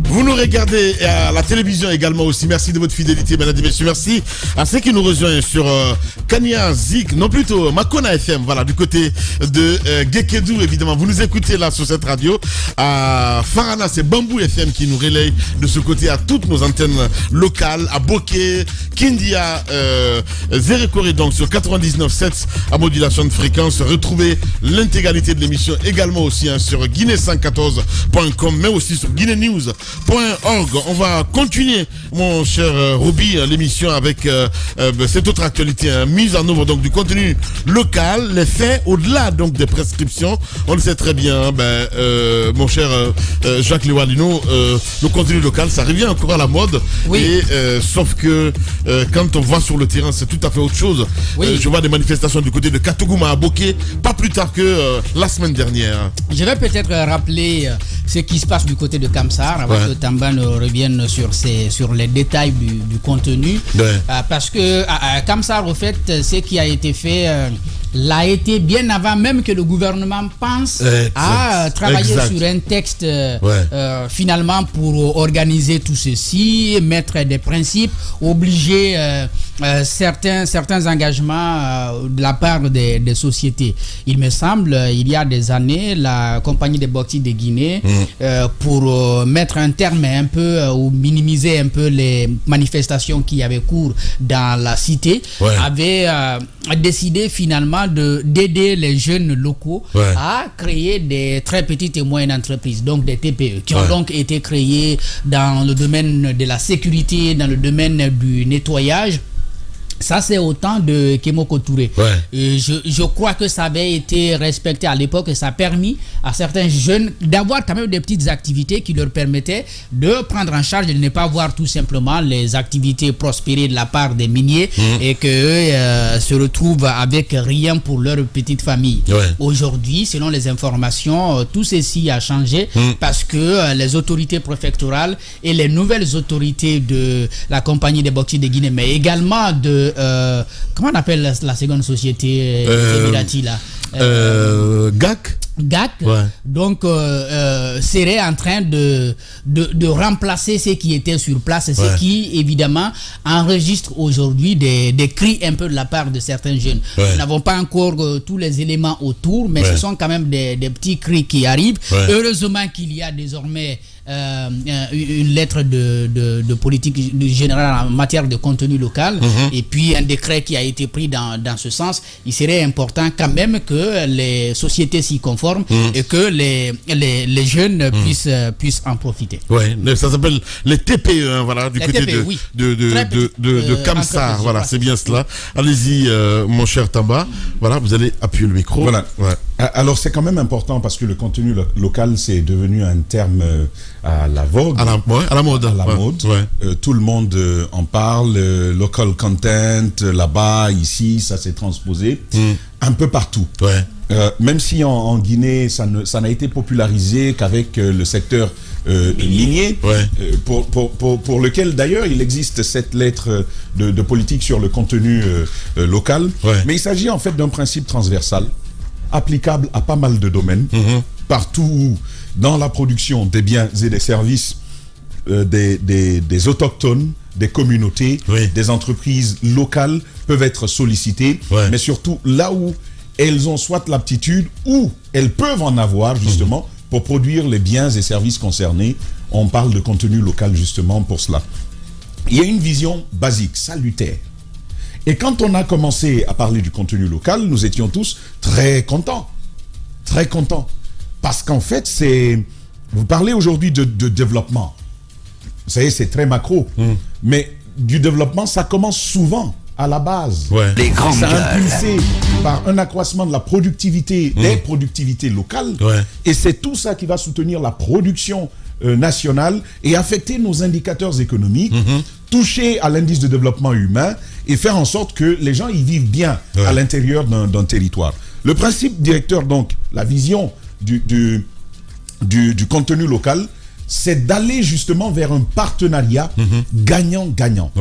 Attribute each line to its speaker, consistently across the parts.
Speaker 1: Vous nous regardez à la télévision également aussi. Merci de votre fidélité, mesdames et messieurs. Merci à ceux qui nous rejoignent sur Kania, Zik, non plutôt Makona FM, voilà, du côté de Gekedou, évidemment. Vous nous écoutez là sur cette radio. À Farana, c'est Bambou FM qui nous relaye de ce côté à toutes nos antennes locales, à Bokeh, Kindia, Zérékoré, donc sur 99.7 à modulation de fréquence. Retrouvez l'intégralité de l'émission également aussi sur guinée114.com, mais aussi sur guinénews.org. On va continuer, mon cher Roby, l'émission avec cette autre actualité, mise en œuvre donc du contenu local, les faits au-delà donc des prescriptions. On le sait très bien, mon cher Jacques Lewalino, le contenu local, ça revient encore à la mode. Oui. Et sauf que quand on voit sur le terrain, c'est tout à fait autre chose. Oui. Je vois des manifestations du côté de Katogouma à Bokeh, pas plus tard que la semaine dernière.
Speaker 2: Je vais peut-être rappeler ce qui se passe du côté de Kamsar, avant que Tamba ne revienne sur les détails du contenu. Parce que Kamsar, au fait, ce qui a été fait l'a été bien avant même que le gouvernement pense à travailler sur un texte finalement pour organiser tout ceci, mettre des principes, obliger certains engagements de la part des sociétés. Il me semble, il y a des années, la compagnie des bauxite de Guinée, pour mettre un terme un peu ou minimiser un peu les manifestations qui avaient cours dans la cité, avait décidé finalement d'aider les jeunes locaux à créer des très petites et moyennes entreprises, donc des TPE, qui ont donc été créées dans le domaine de la sécurité, dans le domaine du nettoyage. Ça, c'est au temps de Kemoko Touré. Je crois que ça avait été respecté à l'époque et ça a permis à certains jeunes d'avoir quand même des petites activités qui leur permettaient de prendre en charge et de ne pas voir tout simplement les activités prospérer de la part des miniers et qu'eux se retrouvent avec rien pour leur petite famille. Aujourd'hui, selon les informations, tout ceci a changé parce que les autorités préfectorales et les nouvelles autorités de la compagnie des bauxite de Guinée, mais également de comment on appelle la seconde société émirati là,
Speaker 1: GAC. Donc
Speaker 2: serait en train de remplacer ce qui était sur place, ce qui évidemment enregistre aujourd'hui des cris un peu de la part de certains jeunes. Nous n'avons pas encore tous les éléments autour, mais ce sont quand même des petits cris qui arrivent. Heureusement qu'il y a désormais une lettre de politique générale en matière de contenu local et puis un décret qui a été pris dans ce sens. Il serait important quand même que les sociétés s'y conforment et que les jeunes puissent en profiter.
Speaker 1: Ça s'appelle les TPE, voilà, du côté de Kamsar, voilà, c'est bien cela. Allez-y, mon cher Tamba, voilà, vous allez appuyer le micro.
Speaker 3: Voilà. Alors c'est quand même important parce que le contenu local c'est devenu un terme à la vogue,
Speaker 1: à la mode.
Speaker 3: Tout le monde en parle, local content, là-bas, ici, ça s'est transposé un peu partout. Même si en Guinée, ça n'a été popularisé qu'avec le secteur minier, pour lequel d'ailleurs il existe cette lettre de politique sur le contenu local. Mais il s'agit en fait d'un principe transversal applicable à pas mal de domaines, partout où, dans la production des biens et des services des autochtones, des communautés, des entreprises locales peuvent être sollicitées, mais surtout là où elles ont soit l'aptitude ou elles peuvent en avoir justement pour produire les biens et services concernés. On parle de contenu local justement pour cela. Il y a une vision basique, salutaire. Et quand on a commencé à parler du contenu local, nous étions tous très contents. Très contents. Parce qu'en fait, vous parlez aujourd'hui de développement. Vous savez, c'est très macro. Mais du développement, ça commence souvent à la base.
Speaker 4: Les grandes
Speaker 3: gueules. Impulsé par un accroissement de la productivité, des productivités locales. Et c'est tout ça qui va soutenir la production nationale et affecter nos indicateurs économiques, toucher à l'indice de développement humain et faire en sorte que les gens y vivent bien à l'intérieur d'un territoire. Le principe directeur, donc, la vision du contenu local, c'est d'aller justement vers un partenariat gagnant-gagnant.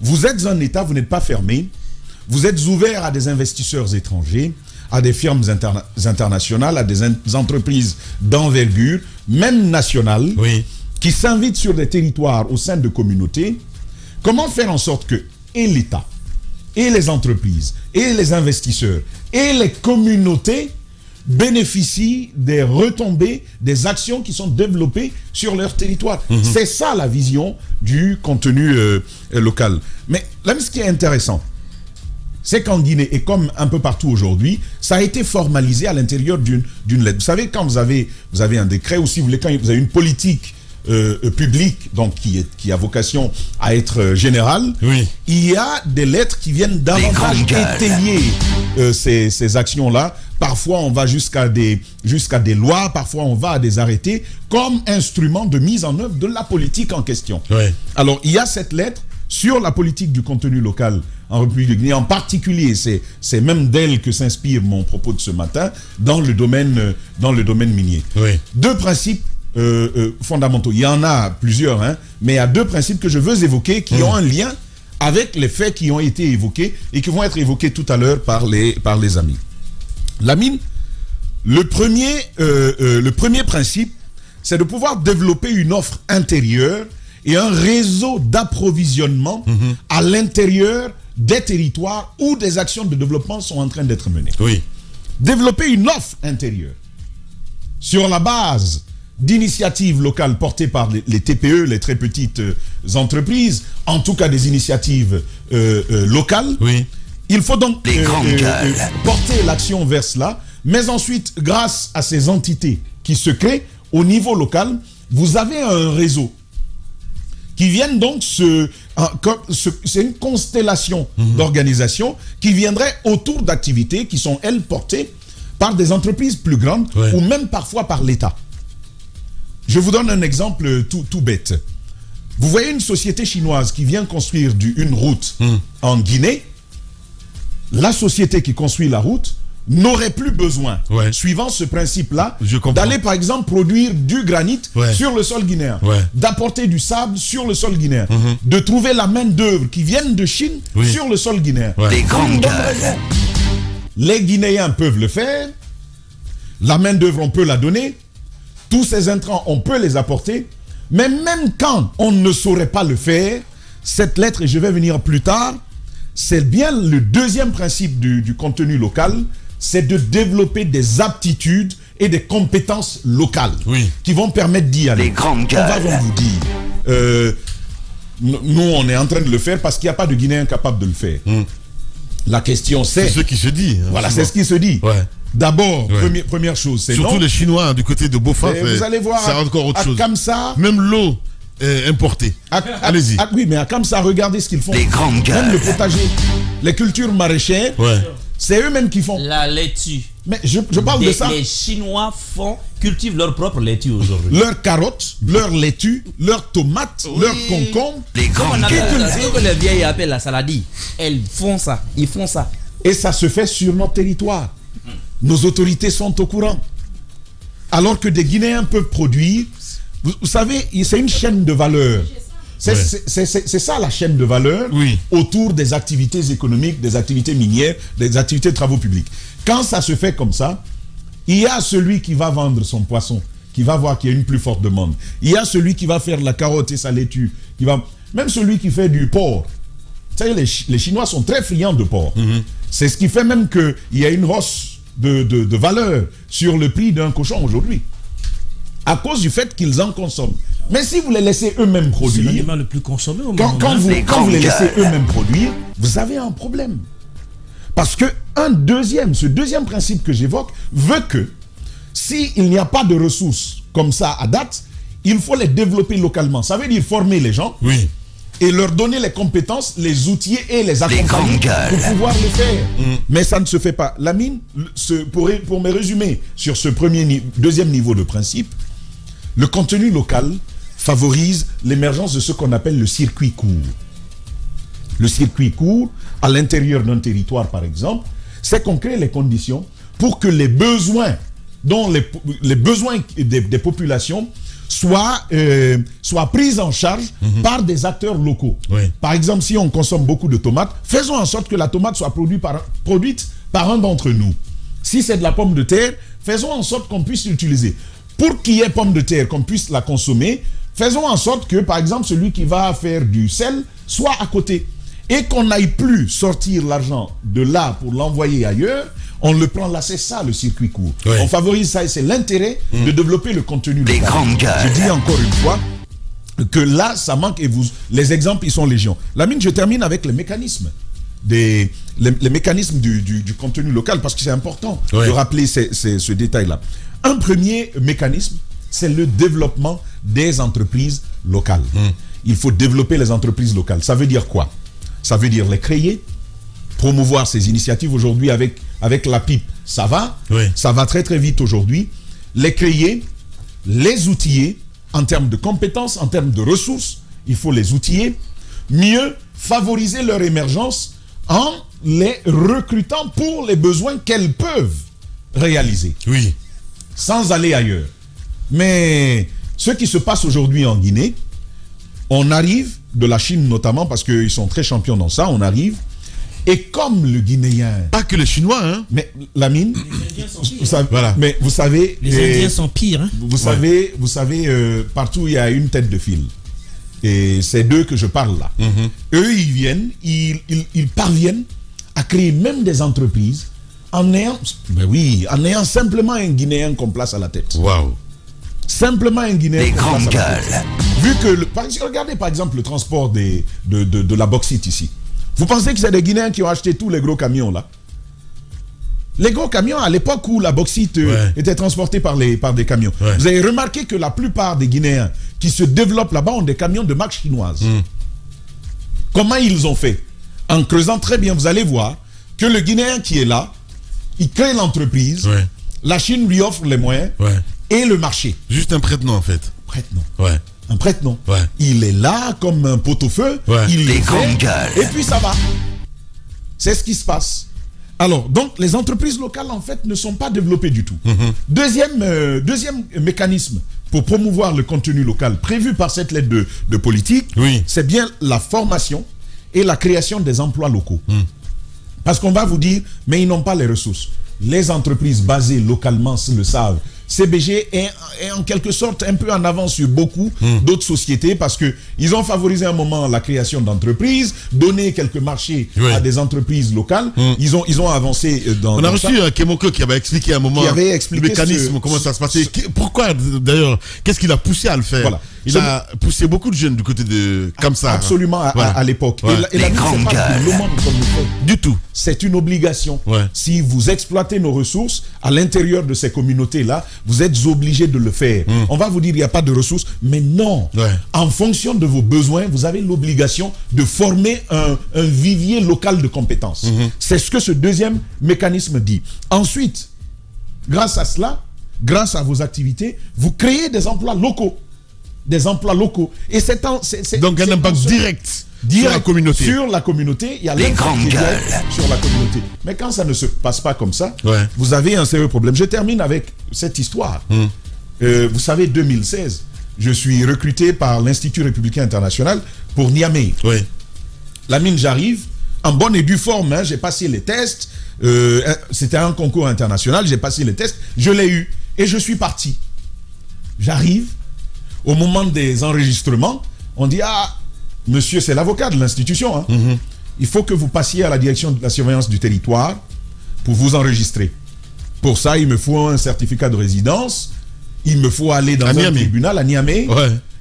Speaker 3: Vous êtes un État, vous n'êtes pas fermé, vous êtes ouvert à des investisseurs étrangers, à des firmes internationales, à des entreprises d'envergure, même nationales, qui s'invitent sur des territoires au sein de communautés, comment faire en sorte que et l'État, et les entreprises, et les investisseurs, et les communautés bénéficient des retombées, des actions qui sont développées sur leur territoire. C'est ça la vision du contenu local. Mais là, ce qui est intéressant, c'est qu'en Guinée, et comme un peu partout aujourd'hui, ça a été formalisé à l'intérieur d'une lettre. Vous savez, quand vous avez un décret, ou si vous voulez, quand vous avez une politique publique, donc qui a vocation à être générale,
Speaker 1: oui,
Speaker 3: il y a des lettres qui viennent davantage étayer ces actions-là. Parfois, on va jusqu'à des lois, parfois on va à des arrêtés, comme instrument de mise en œuvre de la politique en question.
Speaker 1: Oui.
Speaker 3: Alors, il y a cette lettre sur la politique du contenu local en République de Guinée. En particulier, c'est même d'elle que s'inspire mon propos de ce matin, dans le domaine minier.
Speaker 1: Oui.
Speaker 3: Deux principes fondamentaux. Il y en a plusieurs, hein, mais il y a deux principes que je veux évoquer qui ont un lien avec les faits qui ont été évoqués et qui vont être évoqués tout à l'heure par les amis. La mine, le premier principe, c'est de pouvoir développer une offre intérieure et un réseau d'approvisionnement à l'intérieur des territoires où des actions de développement sont en train d'être menées.
Speaker 1: Oui.
Speaker 3: Développer une offre intérieure sur la base d'initiatives locales portées par les TPE, les très petites entreprises, en tout cas des initiatives locales.
Speaker 1: Oui.
Speaker 3: Il faut donc porter l'action vers cela, mais ensuite, grâce à ces entités qui se créent au niveau local, vous avez un réseau qui viennent donc c'est une constellation d'organisations qui viendraient autour d'activités qui sont, elles, portées par des entreprises plus grandes ou même parfois par l'État. Je vous donne un exemple tout bête. Vous voyez une société chinoise qui vient construire une route en Guinée. La société qui construit la route n'aurait plus besoin, suivant ce principe-là, d'aller par exemple produire du granit sur le sol guinéen, d'apporter du sable sur le sol guinéen, de trouver la main-d'œuvre qui vienne de Chine sur le sol guinéen. Les Guinéens peuvent le faire, la main-d'œuvre on peut la donner, tous ces intrants on peut les apporter, mais même quand on ne saurait pas le faire, cette lettre, et je vais venir plus tard, c'est bien le deuxième principe du contenu local, c'est de développer des aptitudes et des compétences locales qui vont permettre d'y aller. On va vous dire, nous on est en train de le faire parce qu'il n'y a pas de Guinéens capables de le faire. La question c'est...
Speaker 1: C'est ce qui se dit.
Speaker 3: Voilà, c'est ce qui se dit. D'abord, première chose, c'est
Speaker 1: surtout les Chinois du côté de Bofa,
Speaker 3: vous allez voir,
Speaker 1: c'est encore autre chose.
Speaker 3: Kamsa,
Speaker 1: même l'eau importée. Allez-y.
Speaker 3: Oui, mais à Kamsa, regardez ce qu'ils font. Même le potager, les cultures maraîchères, c'est eux-mêmes qui font.
Speaker 4: La laitue.
Speaker 3: Mais je parle de ça.
Speaker 4: Les Chinois cultivent leur propre laitue aujourd'hui.
Speaker 3: Leurs carottes, leurs laitues, leurs tomates, leurs concombres.
Speaker 4: Comment on appelle ce que les vieilles appellent la saladie. Elles font ça, ils font ça.
Speaker 3: Et ça se fait sur notre territoire. Nos autorités sont au courant. Alors que des Guinéens peuvent produire. Vous savez, c'est une chaîne de valeur. C'est ça la chaîne de valeur autour des activités économiques, des activités minières, des activités de travaux publics. Quand ça se fait comme ça, il y a celui qui va vendre son poisson, qui va voir qu'il y a une plus forte demande. Il y a celui qui va faire la carotte et sa laitue, même celui qui fait du porc. Vous savez, les Chinois sont très friands de porc. C'est ce qui fait même qu'il y a une hausse de valeur sur le prix d'un cochon aujourd'hui, à cause du fait qu'ils en consomment. Mais si vous les laissez eux-mêmes produire,
Speaker 4: c'est l'animal le plus consommé au monde.
Speaker 3: Quand vous les laissez eux-mêmes produire, vous avez un problème. Parce que ce deuxième principe que j'évoque veut que s'il n'y a pas de ressources comme ça à date, il faut les développer localement. Ça veut dire former les gens et leur donner les compétences, les outils et les accompagner pour pouvoir le faire. Mais ça ne se fait pas. La mine, pour me résumer sur ce deuxième niveau de principe, le contenu local favorise l'émergence de ce qu'on appelle le circuit court. Le circuit court, à l'intérieur d'un territoire par exemple, c'est qu'on crée les conditions pour que les besoins, les besoins des populations soient pris en charge par des acteurs locaux. Par exemple, si on consomme beaucoup de tomates, faisons en sorte que la tomate soit produite par un d'entre nous. Si c'est de la pomme de terre, faisons en sorte qu'on puisse l'utiliser. Pour qu'il y ait pomme de terre, qu'on puisse la consommer, Faisons en sorte que, par exemple, celui qui va faire du sel soit à côté. Et qu'on n'aille plus sortir l'argent de là pour l'envoyer ailleurs, on le prend là, c'est ça le circuit court. Oui. On favorise ça et c'est l'intérêt de développer le contenu local. Je dis encore une fois que là, ça manque et les exemples, ils sont légion. Lamine, je termine avec les mécanismes. Les mécanismes du contenu local, parce que c'est important de rappeler ce détail-là. Un premier mécanisme, c'est le développement des entreprises locales. Il faut développer les entreprises locales. Ça veut dire quoi? Ça veut dire les créer, promouvoir ces initiatives. Aujourd'hui, avec la PIP, ça va. Ça va très très vite aujourd'hui. Les créer, les outiller en termes de compétences, en termes de ressources. Il faut les outiller. Mieux, favoriser leur émergence en les recrutant pour les besoins qu'elles peuvent réaliser. Oui. Sans aller ailleurs. Mais ce qui se passe aujourd'hui en Guinée, on arrive, de la Chine notamment, parce qu'ils sont très champions dans ça, on arrive, et comme le Guinéen...
Speaker 1: Pas que les Chinois, hein.
Speaker 3: Mais Lamine, mais vous savez...
Speaker 2: Les Indiens sont pires, hein.
Speaker 3: Vous savez, partout il y a une tête de file. Et c'est d'eux que je parle là. Eux, ils viennent, ils parviennent à créer même des entreprises en ayant simplement un Guinéen qu'on place à la tête.
Speaker 1: Waouh.
Speaker 3: Simplement un Guinéen. Les grandes gueules. Vu que, regardez par exemple le transport de la bauxite ici. Vous pensez que c'est des Guinéens qui ont acheté tous les gros camions là? Les gros camions, à l'époque où la bauxite était transportée par des camions. Vous avez remarqué que la plupart des Guinéens qui se développent là-bas ont des camions de marque chinoise. Comment ils ont fait? En creusant très bien, vous allez voir que le Guinéen qui est là, il crée l'entreprise, la Chine lui offre les moyens et le marché.
Speaker 1: Juste un prête-nom en fait.
Speaker 3: Prête-nom. Un prête-nom. Il est là comme un pot-au-feu, il les fait, et puis ça va. C'est ce qui se passe. Alors, donc, les entreprises locales, en fait, ne sont pas développées du tout. Deuxième mécanisme pour promouvoir le contenu local prévu par cette lettre de politique, c'est bien la formation et la création des emplois locaux. Parce qu'on va vous dire, mais ils n'ont pas les ressources. Les entreprises basées localement le savent. CBG est en quelque sorte un peu en avance sur beaucoup d'autres sociétés parce qu'ils ont favorisé un moment la création d'entreprises, donné quelques marchés à des entreprises locales. Ils ont avancé dans
Speaker 1: On a reçu Kemoko qui avait expliqué à un moment le mécanisme, comment ça se passait. Pourquoi d'ailleurs? Qu'est-ce qui l'a poussé à le faire? Voilà. Il a poussé beaucoup de jeunes du côté de Kamsar.
Speaker 3: Absolument, à l'époque. Et la c'est pas le monde comme nous fait.
Speaker 1: Du tout.
Speaker 3: C'est une obligation. Si vous exploitez nos ressources à l'intérieur de ces communautés-là, vous êtes obligé de le faire. On va vous dire il n'y a pas de ressources, mais non. En fonction de vos besoins, vous avez l'obligation de former un vivier local de compétences. C'est ce que ce deuxième mécanisme dit. Ensuite, grâce à cela, grâce à vos activités, vous créez des emplois locaux. Des emplois locaux. Et
Speaker 1: donc un impact direct sur la communauté.
Speaker 3: Sur la communauté, il y a l'impact direct sur la communauté. Mais quand ça ne se passe pas comme ça, vous avez un sérieux problème. Je termine avec cette histoire. Vous savez, 2016, je suis recruté par l'Institut républicain international pour Niamey. Lamine, j'arrive en bonne et due forme. J'ai passé les tests. C'était un concours international. J'ai passé les tests. Je l'ai eu. Et je suis parti. J'arrive. Au moment des enregistrements, on dit « Ah, monsieur, c'est l'avocat de l'institution. Hein. Il faut que vous passiez à la direction de la surveillance du territoire pour vous enregistrer. Pour ça, il me faut un certificat de résidence. Il me faut aller dans un tribunal à Niamey.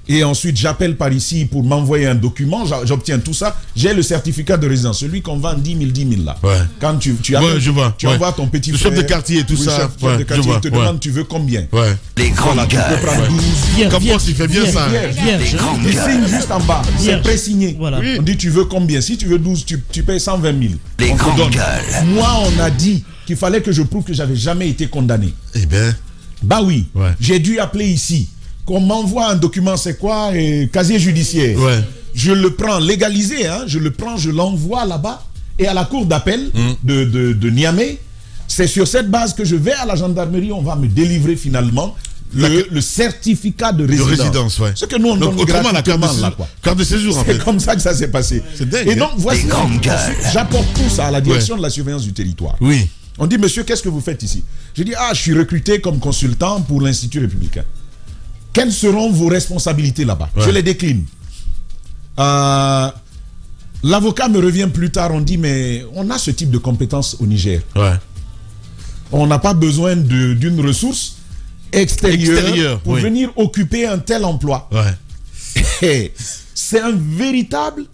Speaker 3: Et ensuite, j'appelle par ici pour m'envoyer un document. J'obtiens tout ça. J'ai le certificat de résidence. Celui qu'on vend 10 000 là. Quand tu appelles, tu envoies ton petit frère.
Speaker 1: Le chef de quartier et tout ça.
Speaker 3: Chef de quartier, il te demande tu veux combien.
Speaker 1: Les grandes
Speaker 3: tu peux prendre 12.
Speaker 1: Campos, il fait bien ça.
Speaker 3: Il signe juste en bas. C'est pré-signé. On dit tu veux combien. Si tu veux 12, tu payes 120 000.
Speaker 4: Les grandes
Speaker 3: Moi, on a dit qu'il fallait que je prouve que j'avais jamais été condamné.
Speaker 1: Eh bien.
Speaker 3: Bah oui. J'ai dû appeler ici. Qu'on m'envoie un document, c'est quoi? Casier judiciaire. Je le prends légalisé, hein, je le prends, je l'envoie là-bas. Et à la cour d'appel de Niamey, c'est sur cette base que je vais à la gendarmerie, on va me délivrer finalement le certificat de résidence. Ce que nous on donne gratuitement là, quoi.
Speaker 1: Carte de séjour en fait.
Speaker 3: C'est comme ça que ça s'est passé.
Speaker 1: C'est dingue.
Speaker 3: Et donc voici, j'apporte tout ça à la direction de la surveillance du territoire. On dit, monsieur, qu'est-ce que vous faites ici? Je dis, je suis recruté comme consultant pour l'Institut républicain. quelles seront vos responsabilités là-bas? Je les décline. L'avocat me revient plus tard, on dit, mais on a ce type de compétences au Niger. On n'a pas besoin d'une ressource extérieure pour venir occuper un tel emploi. C'est un véritable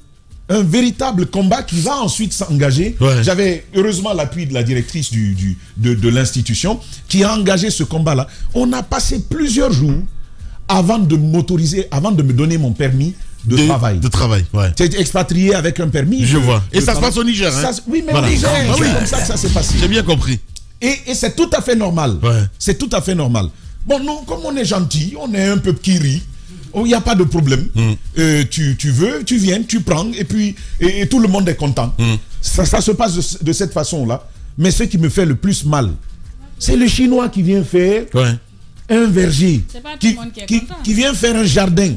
Speaker 3: combat qui va ensuite s'engager. J'avais heureusement l'appui de la directrice de l'institution qui a engagé ce combat-là. On a passé plusieurs jours avant de m'autoriser, avant de me donner mon permis de travail. J'étais expatrié avec un permis.
Speaker 1: Je vois. Et ça se passe au Niger.
Speaker 3: Oui, mais au Niger, c'est comme ça que ça s'est passé.
Speaker 1: J'ai bien compris.
Speaker 3: Et c'est tout à fait normal. C'est tout à fait normal. Bon, non, comme on est gentil, on est un peu kiri, il n'y a pas de problème. Tu veux, tu viens, tu prends, et puis et tout le monde est content. Ça se passe de cette façon-là. Mais ce qui me fait le plus mal, c'est le Chinois qui vient faire un verger, qui vient faire un jardin.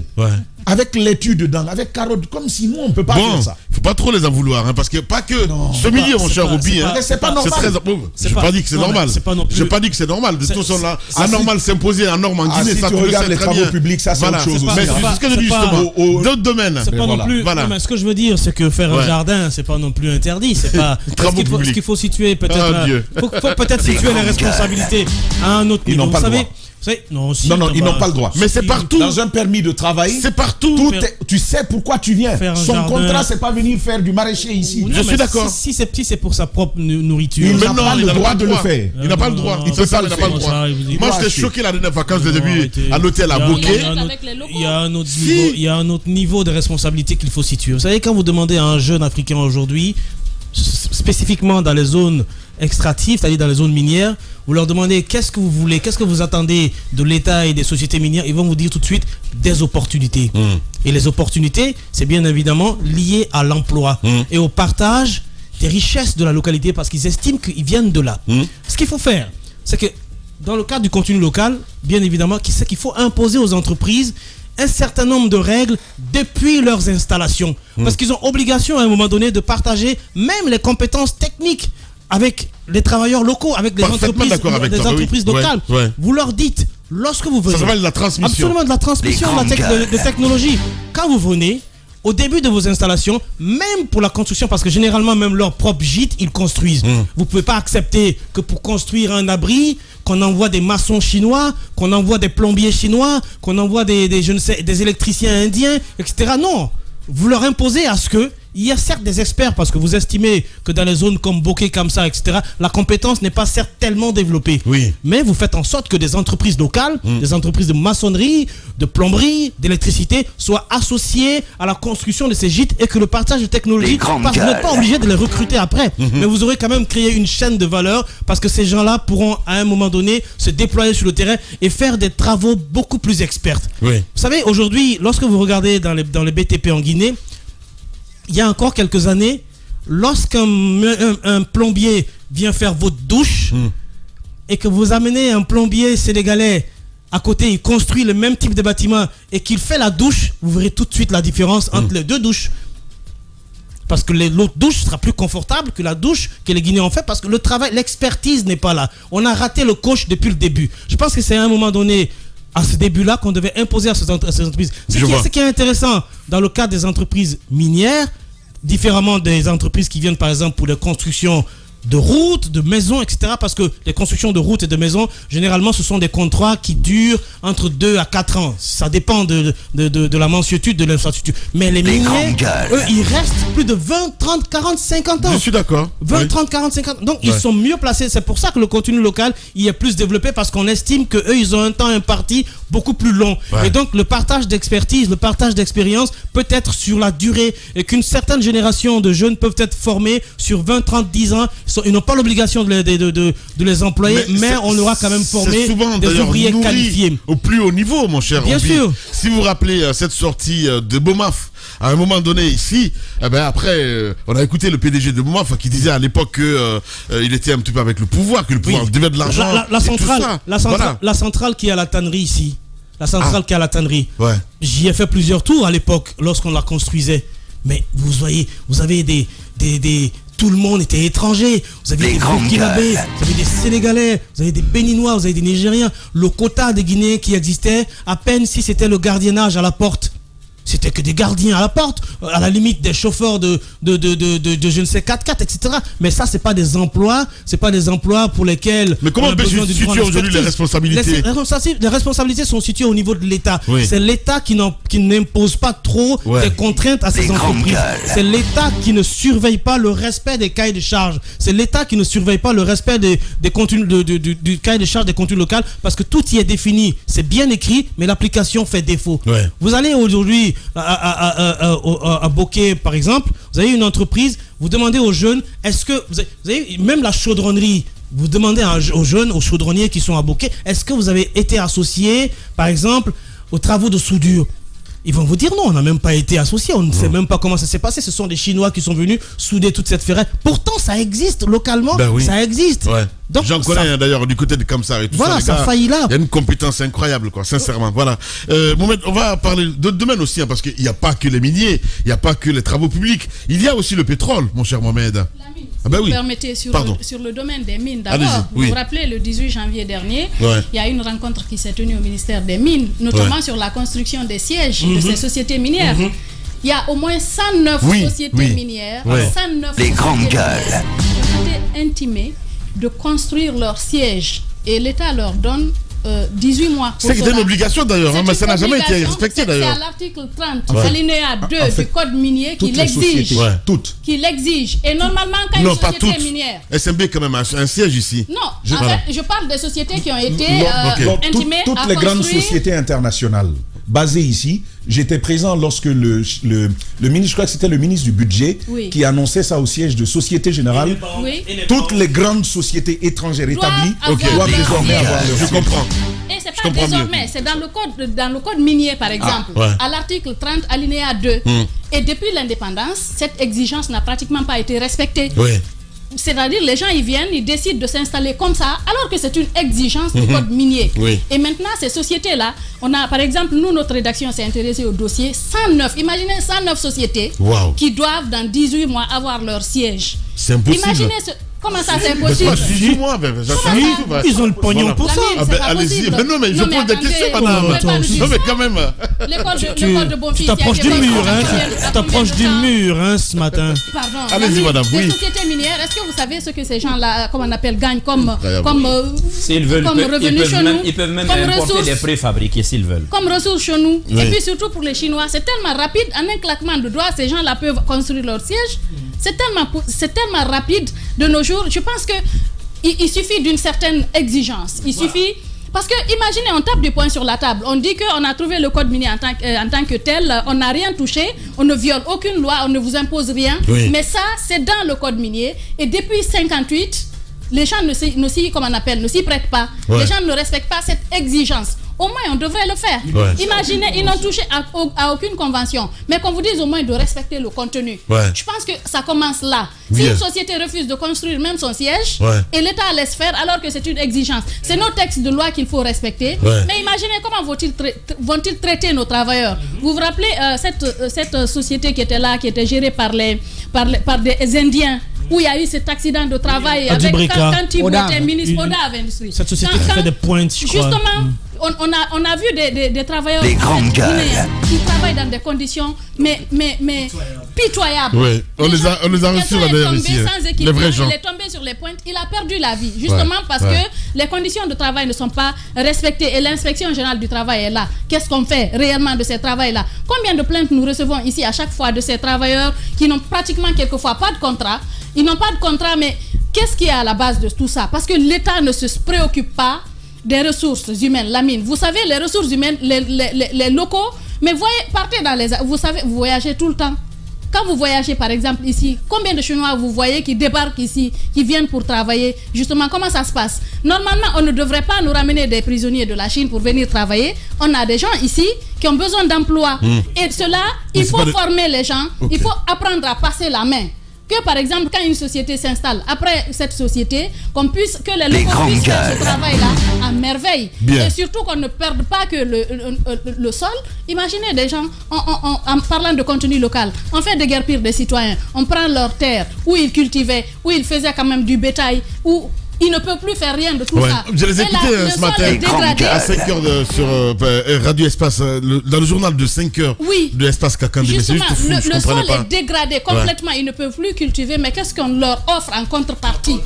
Speaker 3: Avec laitue dedans, avec carottes, comme si nous on ne peut pas faire ça.
Speaker 1: Il ne faut pas trop les en vouloir, parce que pas que ce milieu, mon cher Obi,
Speaker 3: c'est pas normal.
Speaker 1: Je n'ai pas dit que c'est normal. Je n'ai pas dit que c'est normal. De toute façon, la normale s'imposer en norme en Guinée,
Speaker 3: ça tu regardes les travaux publics, ça c'est autre chose aussi.
Speaker 1: Mais c'est ce que je dis justement. D'autres domaines.
Speaker 5: C'est pas non plus. Ce que je veux dire, c'est que faire un jardin, c'est pas non plus interdit. C'est pas. Ce qu'il faut situer peut-être. Faut peut-être situer les responsabilités à un autre niveau. Vous savez.
Speaker 3: Non, ils n'ont pas le droit.
Speaker 1: Mais c'est partout.
Speaker 3: Dans un permis de travail,
Speaker 1: c'est partout.
Speaker 3: Tu sais pourquoi tu viens. Son contrat, c'est pas venir faire du maraîcher ici.
Speaker 5: Je suis d'accord. Si c'est petit, c'est pour sa propre nourriture.
Speaker 3: Il n'a pas le droit de le faire.
Speaker 1: Il n'a pas le droit. Il peut pas le droit. Moi, j'étais choqué la dernière vacances que j'ai vu à l'hôtel à Bokeh.
Speaker 5: Il y a un autre niveau de responsabilité qu'il faut situer. Vous savez, quand vous demandez à un jeune Africain aujourd'hui, spécifiquement dans les zones extractives, c'est-à-dire dans les zones minières, vous leur demandez qu'est-ce que vous voulez, qu'est-ce que vous attendez de l'État et des sociétés minières, ils vont vous dire tout de suite des opportunités. Et les opportunités, c'est bien évidemment lié à l'emploi et au partage des richesses de la localité parce qu'ils estiment qu'ils viennent de là. Ce qu'il faut faire, c'est que dans le cadre du contenu local, bien évidemment, c'est qu'il faut imposer aux entreprises un certain nombre de règles depuis leurs installations. Parce qu'ils ont obligation à un moment donné de partager même les compétences techniques avec les travailleurs locaux, avec des entreprises locales. Vous leur dites, lorsque vous venez...
Speaker 1: Ça s'appelle la transmission.
Speaker 5: Absolument, de la transmission de technologie. Quand vous venez, au début de vos installations, même pour la construction, parce que généralement, même leur propre gîte, ils construisent. Vous ne pouvez pas accepter que pour construire un abri, qu'on envoie des maçons chinois, qu'on envoie des plombiers chinois, qu'on envoie des électriciens indiens, etc. Non, vous leur imposez à ce que il y a certes des experts parce que vous estimez que dans les zones comme Bokeh, Kamsa, etc., la compétence n'est pas certes tellement développée. Mais vous faites en sorte que des entreprises locales, des entreprises de maçonnerie, de plomberie, d'électricité soient associées à la construction de ces gîtes et que le partage de technologies, parce que vous n'êtes pas obligé de les recruter après. Mais vous aurez quand même créé une chaîne de valeur parce que ces gens-là pourront à un moment donné se déployer sur le terrain et faire des travaux beaucoup plus experts. Vous savez, aujourd'hui, lorsque vous regardez dans les BTP en Guinée, il y a encore quelques années, lorsqu'un plombier vient faire votre douche et que vous amenez un plombier sénégalais à côté, il construit le même type de bâtiment et qu'il fait la douche, vous verrez tout de suite la différence entre les deux douches. Parce que l'autre douche sera plus confortable que la douche que les Guinéens ont fait parce que le travail, l'expertise n'est pas là. On a raté le coche depuis le début. Je pense que c'est à un moment donné, à ce début-là, qu'on devait imposer à ces entreprises. Ce qui est intéressant dans le cas des entreprises minières, différemment des entreprises qui viennent par exemple pour les constructions de routes, de maisons, etc. Parce que les constructions de routes et de maisons, généralement, ce sont des contrats qui durent entre 2 à 4 ans. Ça dépend de la mansuétude de l'infrastructure. Mais les miniers, eux, ils restent plus de 20, 30, 40, 50 ans.
Speaker 1: Je suis d'accord.
Speaker 5: 20, 30, 40, 50 ans. Donc, ils sont mieux placés. C'est pour ça que le contenu local, il est plus développé parce qu'on estime qu'eux, ils ont un temps imparti beaucoup plus long. Et donc, le partage d'expertise, le partage d'expérience peut être sur la durée et qu'une certaine génération de jeunes peuvent être formés sur 20, 30, 10 ans. Ils n'ont pas l'obligation de les employer, mais on aura quand même formé des ouvriers qualifiés.
Speaker 1: Au plus haut niveau, mon cher.
Speaker 5: Bien sûr.
Speaker 1: Si vous vous rappelez cette sortie de Bomaf, à un moment donné ici, après, on a écouté le PDG de Bomaf qui disait à l'époque qu'il était un petit peu avec le pouvoir, que le pouvoir devait de l'argent.
Speaker 5: La centrale qui est à la tannerie ici, la centrale qui est à la tannerie, j'y ai fait plusieurs tours à l'époque lorsqu'on la construisait. Mais vous voyez, vous avez tout le monde était étranger. Vous avez des Burkinabés, vous avez des Sénégalais, vous avez des Béninois, vous avez des Nigériens. Le quota des Guinéens qui existait, à peine si c'était le gardiennage à la porte. C'était que des gardiens à la porte, à la limite des chauffeurs de je ne sais 4x4, etc. Mais ça, c'est pas des emplois pour lesquels.
Speaker 1: Mais comment on peut situer aujourd'hui les responsabilités?
Speaker 5: Les responsabilités sont situées au niveau de l'État.
Speaker 1: Oui.
Speaker 5: C'est l'État qui n'impose pas trop des contraintes à ses entreprises. C'est l'État qui ne surveille pas le respect des cahiers de charges. C'est l'État qui ne surveille pas le respect des contenus du cahier de charges des contenus locaux, parce que tout y est défini. C'est bien écrit, mais l'application fait défaut. Ouais. Vous allez aujourd'hui à Bokeh, par exemple, vous avez une entreprise, vous demandez aux jeunes, est-ce que vous avez même la chaudronnerie, vous demandez aux jeunes, aux chaudronniers qui sont à Bokeh, est-ce que vous avez été associés, par exemple, aux travaux de soudure? Ils vont vous dire non, on n'a même pas été associés, on ne sait même pas comment ça s'est passé. Ce sont des Chinois qui sont venus souder toute cette ferraille. Pourtant, ça existe localement, ça existe.
Speaker 1: Ouais. J'en connais d'ailleurs du côté de Kamsar et tout
Speaker 5: voilà, ça faillit là.
Speaker 1: Il y a une compétence incroyable, quoi, sincèrement. Voilà. Mohamed, on va parler d'autres domaines aussi, hein, parce qu'il n'y a pas que les miniers, il n'y a pas que les travaux publics. Il y a aussi le pétrole, mon cher Mohamed.
Speaker 6: La mine. Si vous permettez, sur le domaine des mines, d'abord, vous vous rappelez, le 18 janvier dernier, il y a une rencontre qui s'est tenue au ministère des Mines, notamment sur la construction des sièges de ces sociétés minières. Il y a au moins 109 sociétés minières, 109
Speaker 7: les grandes gueules
Speaker 6: qui ont été intimées de construire leurs sièges, et l'État leur donne 18 mois.
Speaker 1: C'est une obligation d'ailleurs, mais ça n'a jamais été respecté d'ailleurs.
Speaker 6: C'est à l'article 30, alinéa 2 du code minier qui l'exige. Qui l'exige. Et normalement, quand une société minière.
Speaker 1: SMB quand même un siège ici.
Speaker 6: Non, en fait, je parle des sociétés qui ont été intimées à
Speaker 3: toutes les grandes sociétés internationales basées ici. J'étais présent lorsque le ministre, je crois que c'était le ministre du budget, qui annonçait ça au siège de Société Générale. Toutes les grandes sociétés étrangères établies doivent désormais avoir leur.
Speaker 1: Je comprends.
Speaker 6: Et c'est pas désormais, c'est dans le code minier par exemple, à l'article 30 alinéa 2. Et depuis l'indépendance, cette exigence n'a pratiquement pas été respectée. C'est-à-dire, les gens, ils viennent, ils décident de s'installer comme ça, alors que c'est une exigence du code minier. Et maintenant, ces sociétés-là, on a, par exemple, nous, notre rédaction s'est intéressée au dossier 109. Imaginez 109 sociétés qui doivent, dans 18 mois, avoir leur siège.
Speaker 1: C'est impossible.
Speaker 6: Imaginez comment ça, c'est impossible?
Speaker 1: 18 mois,
Speaker 5: ils ont le pognon pour ça.
Speaker 1: Allez-y. Mais non, mais je pose des questions, madame. Non, mais quand même.
Speaker 6: L'école de Bonfils.
Speaker 5: Tu t'approches du mur, Tu t'approches du mur, ce matin.
Speaker 6: Pardon.
Speaker 1: Allez-y, madame.
Speaker 6: Les sociétés minières, est-ce que vous savez ce que ces gens-là, comment on appelle, gagnent comme revenu chez nous?
Speaker 4: Ils peuvent même importer des préfabriqués s'ils veulent.
Speaker 6: Comme ressources chez nous. Et puis surtout pour les Chinois, c'est tellement rapide. En un claquement de doigts, ces gens-là peuvent construire leur siège. C'est tellement rapide de nos jours. Je pense qu'il suffit d'une certaine exigence. Il suffit... Parce que, imaginez, on tape du poing sur la table. On dit qu'on a trouvé le code minier en tant que tel. On n'a rien touché. On ne viole aucune loi. On ne vous impose rien. Mais ça, c'est dans le code minier. Et depuis 1958, les gens ne s'y prêtent pas. Les gens ne respectent pas cette exigence. Au moins, on devrait le faire. Imaginez, ils n'ont touché à aucune convention. Mais qu'on vous dise au moins de respecter le contenu. Je pense que ça commence là. Si une société refuse de construire même son siège, et l'État laisse faire alors que c'est une exigence, c'est nos textes de loi qu'il faut respecter. Mais imaginez comment vont-ils traiter nos travailleurs. Vous vous rappelez cette société qui était là, qui était gérée par des Indiens, où il y a eu cet accident de travail avec quand il était ministre Odav Industries.
Speaker 5: Cette société qui fait des pointes, je crois.
Speaker 6: Justement, on a vu des travailleurs guinéens qui travaillent dans des conditions mais pitoyables.
Speaker 1: On les a reçus d'ailleurs ici. Les vrais gens.
Speaker 6: Il est tombé sur les pointes, il a perdu la vie. Justement parce que les conditions de travail ne sont pas respectées et l'inspection générale du travail est là. Qu'est-ce qu'on fait réellement de ces travails-là? Combien de plaintes nous recevons ici à chaque fois de ces travailleurs qui n'ont pratiquement quelquefois pas de contrat? Ils n'ont pas de contrat, mais qu'est-ce qui est à la base de tout ça? Parce que l'État ne se préoccupe pas des ressources humaines, la mine. Vous savez, les ressources humaines, les locaux, mais partez dans vous savez, vous voyagez tout le temps. Quand vous voyagez, par exemple, ici, combien de Chinois vous voyez qui débarquent ici, qui viennent pour travailler? Justement, comment ça se passe? Normalement, on ne devrait pas nous ramener des prisonniers de la Chine pour venir travailler. On a des gens ici qui ont besoin d'emploi. Et cela, il faut former les gens, il faut apprendre à passer la main. que par exemple quand une société s'installe, après cette société, que les locaux puissent faire ce travail-là à merveille.
Speaker 1: Bien.
Speaker 6: Et surtout qu'on ne perde pas que le sol. Imaginez des gens, en parlant de contenu local, on fait déguerpir des citoyens, on prend leurs terres où ils cultivaient, où ils faisaient quand même du bétail, où ils ne peuvent plus faire rien de tout ça.
Speaker 1: Je les ai écoutés ce matin à 5h sur Radio Espace, dans le journal de 5h de Espace Kakandé.
Speaker 6: Justement, le sol est dégradé complètement. Ils ne peuvent plus cultiver, mais qu'est-ce qu'on leur offre en contrepartie?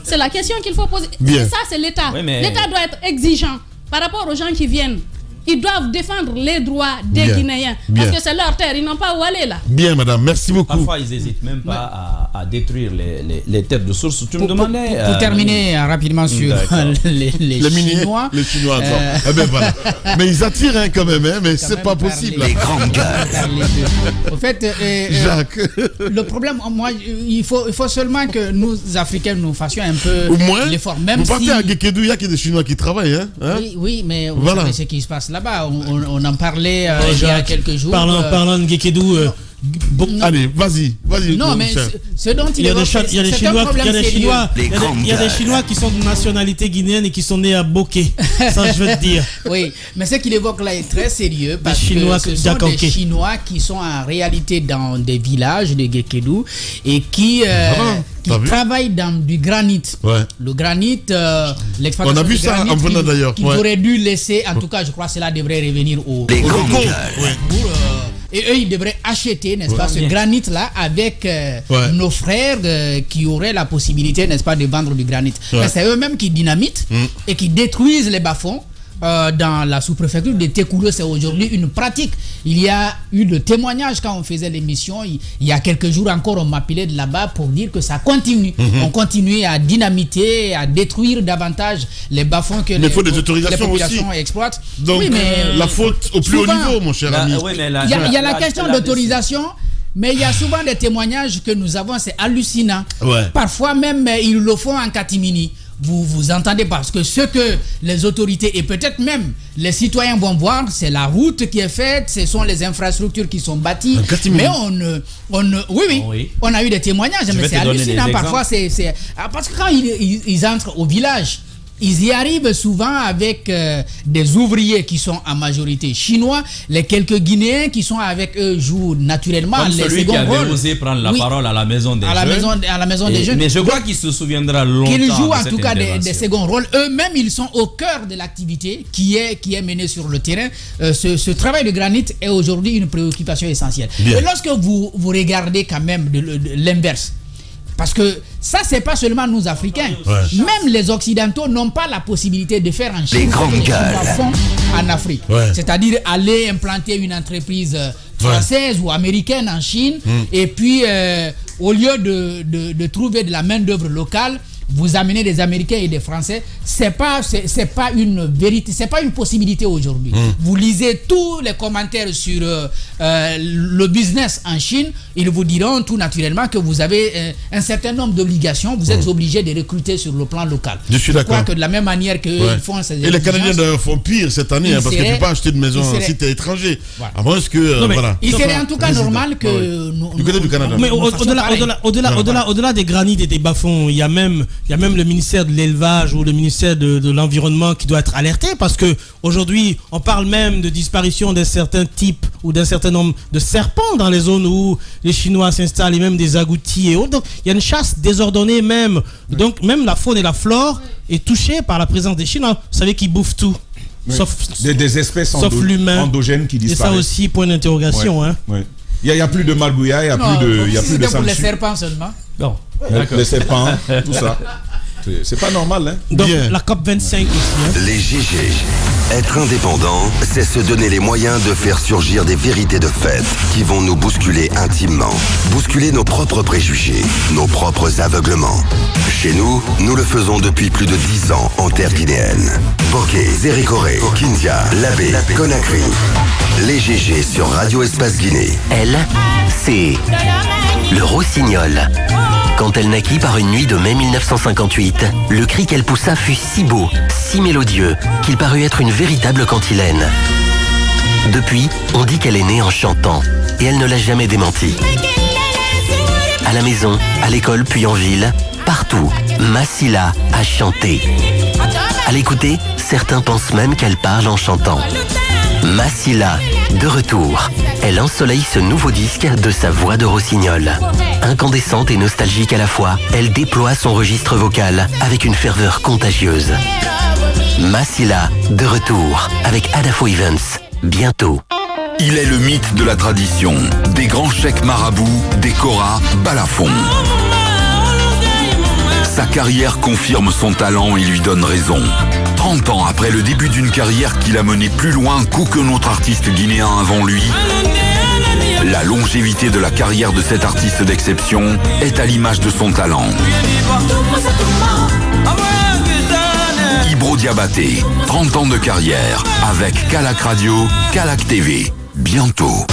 Speaker 6: C'est la question qu'il faut poser. Et ça, c'est l'État. L'État doit être exigeant par rapport aux gens qui viennent. Ils doivent défendre les droits des Guinéens. Parce que c'est leur terre, ils n'ont pas où aller là.
Speaker 1: Bien, madame, merci beaucoup.
Speaker 4: Parfois, ils n'hésitent même pas à détruire les terres de source. Tu me demandais.
Speaker 2: Pour terminer rapidement sur les Chinois.
Speaker 1: Les Chinois, ben voilà. Mais ils attirent quand même, mais c'est pas possible.
Speaker 7: Les grandes gueules.
Speaker 2: Au fait,
Speaker 1: Jacques.
Speaker 2: Le problème, moi, il faut seulement que nous, Africains, nous fassions un peu l'effort.
Speaker 1: Vous partez à Gekedou, il y a que des Chinois qui travaillent.
Speaker 2: Oui, mais vous savez ce qui se passe là-bas. On en parlait il y a quelques jours.
Speaker 5: Parlant de Gekedou.
Speaker 1: Allez, vas-y.
Speaker 2: Non, mais ce dont il
Speaker 5: y a des Chinois qui sont de nationalité guinéenne et qui sont nés à Bokeh. Ça, je veux te dire.
Speaker 2: Oui, mais ce qu'il évoque là est très sérieux parce que ce sont des Chinois qui sont en réalité dans des villages de Gekedou et qui travaillent dans du granit. Le granit, l'exploitation
Speaker 1: on a vu ça en venant d'ailleurs.
Speaker 2: Qu'ils auraient dû laisser, en tout cas, je crois que cela devrait revenir au locaux. Et eux, ils devraient acheter, n'est-ce pas, ce granit-là avec nos frères qui auraient la possibilité, n'est-ce pas, de vendre du granit. Mais c'est eux-mêmes qui dynamitent et qui détruisent les bas-fonds. Dans la sous-préfecture de Tékoulou, c'est aujourd'hui une pratique. Il y a eu de témoignages quand on faisait l'émission. Il y a quelques jours encore, on m'appelait de là-bas pour dire que ça continue. On continue à dynamiter, à détruire davantage les bas-fonds que les populations exploitent.
Speaker 1: Donc, mais la faute au plus haut niveau, mon cher ami.
Speaker 2: Il y a la question d'autorisation. Mais il y a souvent des témoignages que nous avons, c'est hallucinant. Parfois même, ils le font en catimini. Vous entendez, parce que ce que les autorités et peut-être même les citoyens vont voir, c'est la route qui est faite, ce sont les infrastructures qui sont bâties. Mais on a eu des témoignages, mais c'est hallucinant. Parfois, parce que quand ils entrent au village, ils y arrivent souvent avec des ouvriers qui sont en majorité chinois. Les quelques Guinéens qui sont avec eux jouent naturellement
Speaker 4: comme
Speaker 2: les
Speaker 4: celui qui avait osé prendre la parole à la maison des jeunes.
Speaker 2: À la maison des jeunes.
Speaker 4: Mais je crois qu'il se souviendra longtemps.
Speaker 2: Qu'ils jouent en tout cas des seconds rôles. Eux-mêmes, ils sont au cœur de l'activité qui est menée sur le terrain. Ce travail de granit est aujourd'hui une préoccupation essentielle. Et lorsque vous regardez quand même de l'inverse, parce que ça, c'est pas seulement nous Africains. Même les Occidentaux n'ont pas la possibilité de faire en Chine ce que les Chinois font en Afrique. C'est-à-dire aller implanter une entreprise française ou américaine en Chine et puis au lieu de trouver de la main-d'œuvre locale, vous amenez des Américains et des Français. C'est pas une vérité, c'est pas une possibilité aujourd'hui. Vous lisez tous les commentaires sur le business en Chine, ils vous diront tout naturellement que vous avez un certain nombre d'obligations, vous êtes obligé de recruter sur le plan local.
Speaker 1: Je suis d'accord.
Speaker 2: Je crois que de la même manière que ils font ces
Speaker 1: et les Canadiens d'ailleurs font pire cette année, parce que tu ne peux pas acheter de maison si tu es étranger. À moins que
Speaker 2: il serait en tout cas normal que
Speaker 1: du côté du Canada.
Speaker 5: Mais au-delà des granites et des bas-fonds, il y a même le ministère de l'élevage ou le ministère de l'environnement qui doit être alerté, parce que aujourd'hui on parle même de disparition d'un certain type ou d'un certain nombre de serpents dans les zones où les Chinois s'installent, et même des agoutis et autres. Donc il y a une chasse désordonnée même. Donc même la faune et la flore est touchée par la présence des Chinois. Vous savez qu'ils bouffent tout. Sauf
Speaker 3: des espèces endogènes qui disparaissent.
Speaker 5: Et ça aussi, point d'interrogation.
Speaker 3: Il n'y a plus de margouillat, il n'y a plus de
Speaker 2: pour les serpents seulement.
Speaker 5: Non.
Speaker 3: Les serpents, tout ça. C'est pas normal, hein.
Speaker 5: Donc, la COP25 aussi. Hein.
Speaker 7: Les GG. Être indépendant, c'est se donner les moyens de faire surgir des vérités de fait qui vont nous bousculer intimement. Bousculer nos propres préjugés, nos propres aveuglements. Chez nous, nous le faisons depuis plus de 10 ans en terre guinéenne. Bokeh, Zérékoré, Kindia, Labé, Conakry. Les GG sur Radio Espace Guinée.
Speaker 8: Elle, c'est le rossignol. Quand elle naquit par une nuit de mai 1958, le cri qu'elle poussa fut si beau, si mélodieux, qu'il parut être une véritable cantilène. Depuis, on dit qu'elle est née en chantant, et elle ne l'a jamais démenti. à la maison, à l'école puis en ville, partout, Massila a chanté. À l'écouter, certains pensent même qu'elle parle en chantant. Massila, de retour. Elle ensoleille ce nouveau disque de sa voix de rossignol. Incandescente et nostalgique à la fois, elle déploie son registre vocal avec une ferveur contagieuse. Massila, de retour, avec Adafo Evans, bientôt.
Speaker 9: Il est le mythe de la tradition, des grands cheikhs marabouts, des koras, balafons. Sa carrière confirme son talent et lui donne raison. 30 ans après le début d'une carrière qui l'a mené plus loin qu'aucun autre artiste guinéen avant lui, la longévité de la carrière de cet artiste d'exception est à l'image de son talent. Ibro Diabaté, 30 ans de carrière, avec Kalak Radio, Kalak TV. Bientôt.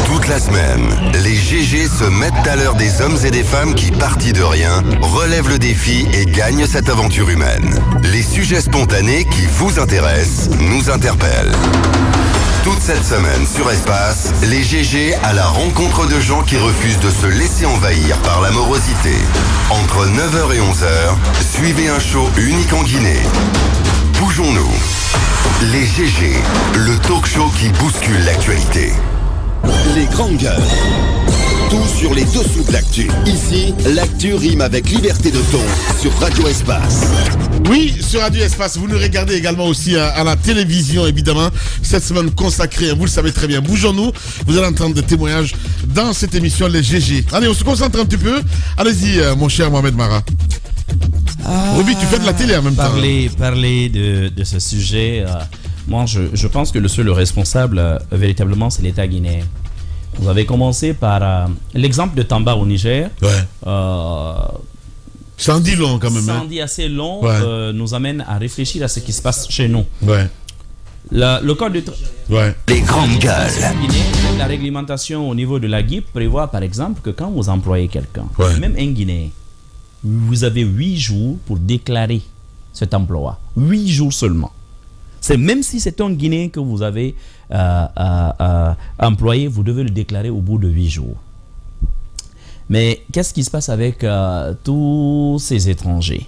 Speaker 7: Toute la semaine, les GG se mettent à l'heure des hommes et des femmes qui, partis de rien, relèvent le défi et gagnent cette aventure humaine. Les sujets spontanés qui vous intéressent nous interpellent. Toute cette semaine sur Espace, les GG à la rencontre de gens qui refusent de se laisser envahir par la morosité. Entre 9h et 11h, suivez un show unique en Guinée. Bougeons-nous. Les GG, le talk show qui bouscule l'actualité.
Speaker 10: Les grandes gueules. Tout sur les dessous de l'actu. Ici, l'actu rime avec liberté de ton sur Radio Espace.
Speaker 1: Oui, sur Radio Espace, vous nous regardez également aussi à la télévision, évidemment. Cette semaine consacrée, vous le savez très bien, Bougeons-nous. Vous allez entendre des témoignages dans cette émission, les GG. Allez, on se concentre un petit peu. Allez-y, mon cher Mohamed Mara. Roby, tu fais de la télé en même temps.
Speaker 4: Parler de ce sujet, moi je pense que le seul responsable véritablement c'est l'État guinéen. Vous avez commencé par l'exemple de Tamba au Niger.
Speaker 1: Ouais. Ça en dit long quand même.
Speaker 4: Ça en dit assez long, nous amène à réfléchir à ce qui se passe chez nous.
Speaker 1: Ouais.
Speaker 4: Le code de
Speaker 7: Les grandes gueules.
Speaker 4: La réglementation au niveau de la GIP prévoit par exemple que quand vous employez quelqu'un, même un Guinéen, vous avez 8 jours pour déclarer cet emploi. 8 jours seulement. C'est même si c'est un Guinéen que vous avez employé, vous devez le déclarer au bout de 8 jours. Mais qu'est-ce qui se passe avec tous ces étrangers?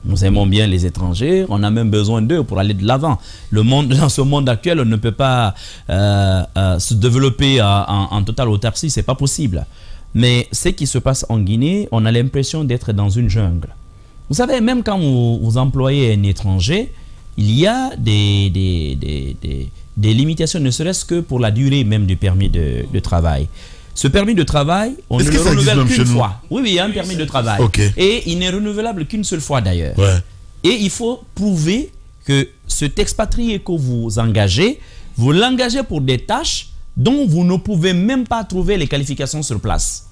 Speaker 4: Nous aimons bien les étrangers, on a même besoin d'eux pour aller de l'avant. Dans ce monde actuel, on ne peut pas se développer en totale autarcie, c'est pas possible. Mais ce qui se passe en Guinée, on a l'impression d'être dans une jungle. Vous savez, même quand vous employez un étranger, il y a des limitations, ne serait-ce que pour la durée même du permis de travail. Ce permis de travail, on ne le renouvelle qu'une fois. Oui, il y a un permis de travail.
Speaker 1: Okay.
Speaker 4: Et il n'est renouvelable qu'une seule fois d'ailleurs.
Speaker 1: Ouais.
Speaker 4: Et il faut prouver que cet expatrié que vous engagez, vous l'engagez pour des tâches dont vous ne pouvez même pas trouver les qualifications sur place.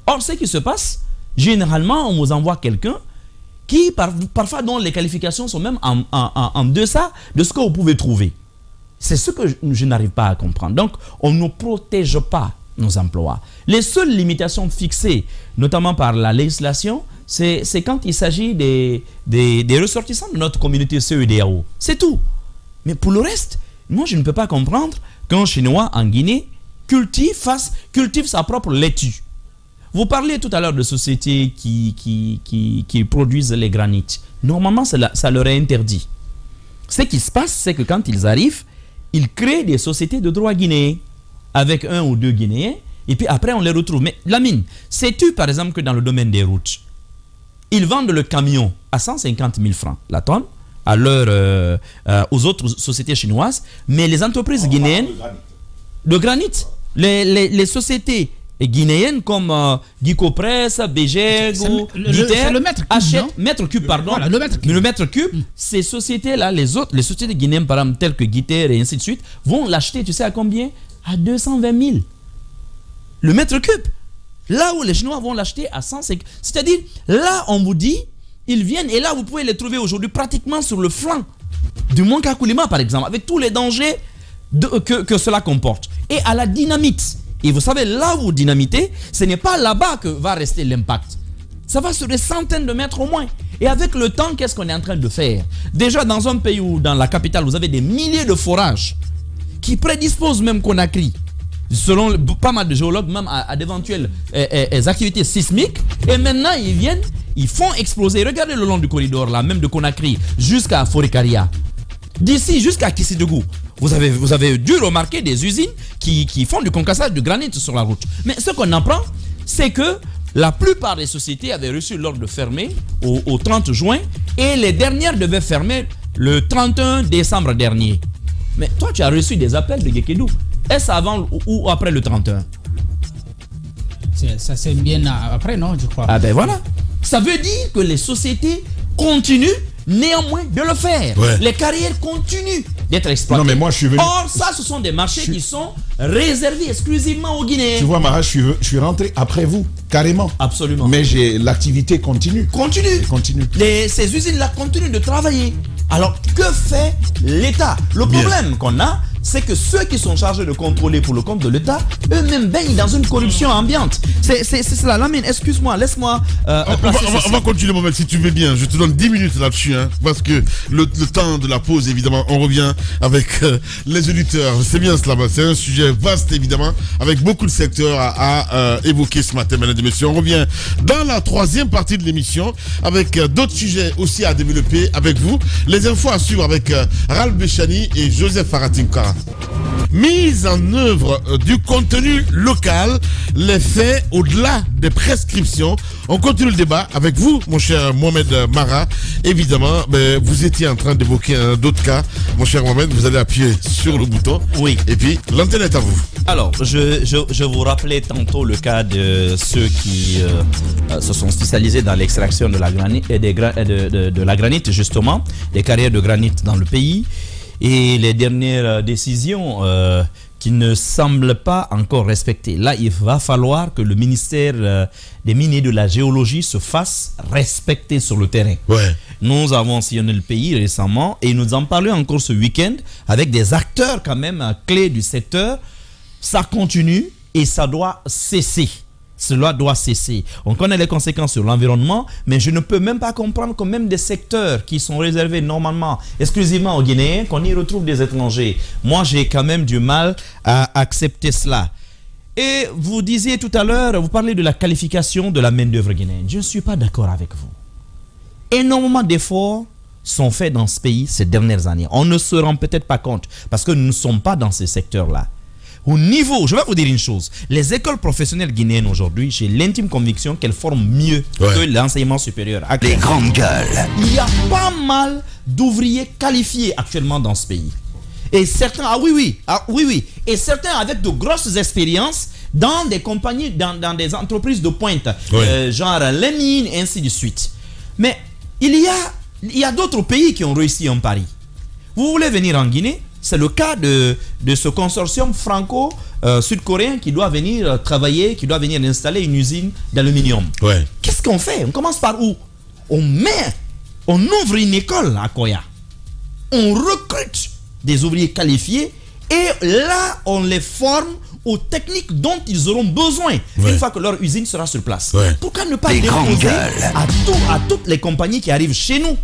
Speaker 4: Or, ce qui se passe, généralement, on vous envoie quelqu'un qui, parfois, dont les qualifications sont même en deçà de ce que vous pouvez trouver. C'est ce que je n'arrive pas à comprendre. Donc, on ne protège pas nos emplois. Les seules limitations fixées, notamment par la législation, c'est quand il s'agit des ressortissants de notre communauté CEDEAO. C'est tout. Mais pour le reste, moi, je ne peux pas comprendre qu'un Chinois en Guinée cultive sa propre laitue. Vous parlez tout à l'heure de sociétés qui produisent les granites. Normalement, ça leur est interdit. Ce qui se passe, c'est que quand ils arrivent, ils créent des sociétés de droit guinéen avec 1 ou 2 Guinéens, et puis après on les retrouve. Mais Lamine, sais-tu par exemple que dans le domaine des routes, ils vendent le camion à 150 000 francs la tonne aux autres sociétés chinoises, mais les entreprises guinéennes de granit, les sociétés guinéennes comme Gicopress, Begego, Diter, Mètre Cube, pardon. Voilà, le Mètre Cube, ces sociétés-là, les sociétés guinéennes, par exemple, telles que Guiter et ainsi de suite, vont l'acheter, tu sais à combien? À 220 000. Le Mètre Cube. Là où les Chinois vont l'acheter à 150. C'est-à-dire, là, on vous dit, ils viennent, et là, vous pouvez les trouver aujourd'hui pratiquement sur le flanc du Mont Kakulima, par exemple, avec tous les dangers que cela comporte. Et à la dynamite. Et vous savez, là où vous dynamitez, ce n'est pas là-bas que va rester l'impact. Ça va sur des centaines de mètres au moins. Et avec le temps, qu'est-ce qu'on est en train de faire? Déjà, dans un pays où, dans la capitale, vous avez des milliers de forages qui prédisposent même Conakry selon pas mal de géologues, même à d'éventuelles activités sismiques. Et maintenant, ils font exploser. Regardez le long du corridor, là, même de Conakry jusqu'à Forikaria. D'ici jusqu'à Kissidougou. Vous avez dû remarquer des usines qui font du concassage de granit sur la route. Mais ce qu'on apprend, c'est que la plupart des sociétés avaient reçu l'ordre de fermer au 30 juin et les dernières devaient fermer le 31 décembre dernier. Mais toi, tu as reçu des appels de Gekedou. Est-ce avant ou après le 31?
Speaker 2: Ça c'est bien après, non, je crois.
Speaker 4: Ah ben voilà. Ça veut dire que les sociétés continuent néanmoins de le faire.
Speaker 1: Ouais.
Speaker 4: Les carrières continuent d'être exploitées.
Speaker 3: Non, mais moi, je suis venu...
Speaker 4: Or, ça, ce sont des marchés qui sont réservés exclusivement aux Guinéens.
Speaker 3: Tu vois, Mara, je suis rentré après vous, carrément.
Speaker 4: Absolument.
Speaker 3: Mais l'activité continue.
Speaker 4: Continue. Ces usines-là continuent de travailler. Alors, que fait l'État? Le problème qu'on a, c'est que ceux qui sont chargés de contrôler pour le compte de l'État, eux-mêmes baignent dans une corruption ambiante. C'est cela. Lamine, excuse-moi, laisse-moi...
Speaker 1: on va continuer, Mohamed, si tu veux bien. Je te donne 10 minutes là-dessus, hein, parce que le temps de la pause, évidemment, on revient avec les auditeurs. C'est bien cela, c'est un sujet vaste, évidemment, avec beaucoup de secteurs à évoquer ce matin, mesdames et messieurs. On revient dans la troisième partie de l'émission, avec d'autres sujets aussi à développer avec vous. Les infos à suivre avec Ralph Béchani et Joseph Faratinkara. Mise en œuvre du contenu local, les faits au-delà des prescriptions. On continue le débat avec vous, mon cher Mohamed Mara. Évidemment, vous étiez en train d'évoquer d'autres cas. Mon cher Mohamed, vous allez appuyer sur le bouton.
Speaker 4: Oui.
Speaker 1: Et puis, l'antenne est à vous.
Speaker 4: Alors, je vous rappelais tantôt le cas de ceux qui se sont spécialisés dans l'extraction de la granite, de la granite, justement, des carrières de granit dans le pays. Et les dernières décisions qui ne semblent pas encore respectées. Là, il va falloir que le ministère des Mines et de la Géologie se fasse respecter sur le terrain.
Speaker 1: Ouais.
Speaker 4: Nous avons sillonné le pays récemment et nous en parlons encore ce week-end avec des acteurs quand même clés du secteur. Ça continue et ça doit cesser. Cela doit cesser. On connaît les conséquences sur l'environnement, mais je ne peux même pas comprendre que même des secteurs qui sont réservés normalement, exclusivement aux Guinéens, qu'on y retrouve des étrangers. Moi, j'ai quand même du mal à accepter cela. Et vous disiez tout à l'heure, vous parlez de la qualification de la main-d'œuvre guinéenne. Je ne suis pas d'accord avec vous. Énormément d'efforts sont faits dans ce pays ces dernières années. On ne se rend peut-être pas compte parce que nous ne sommes pas dans ces secteurs-là. Au niveau, je vais vous dire une chose, les écoles professionnelles guinéennes aujourd'hui, j'ai l'intime conviction qu'elles forment mieux que l'enseignement supérieur.
Speaker 7: Les grandes gueules.
Speaker 4: Il y a pas mal d'ouvriers qualifiés actuellement dans ce pays. Et certains, et certains avec de grosses expériences dans des compagnies, dans des entreprises de pointe, genre les mines, ainsi de suite. Mais il y a d'autres pays qui ont réussi en Paris. Vous voulez venir en Guinée? C'est le cas de ce consortium franco-sud-coréen qui doit venir travailler, qui doit venir installer une usine d'aluminium. Ouais. Qu'est-ce qu'on fait? On commence par où? On ouvre une école à Koya. On recrute des ouvriers qualifiés et là, on les forme aux techniques dont ils auront besoin une fois que leur usine sera sur place. Pourquoi ne pas l'imposer à toutes les compagnies qui arrivent chez nous?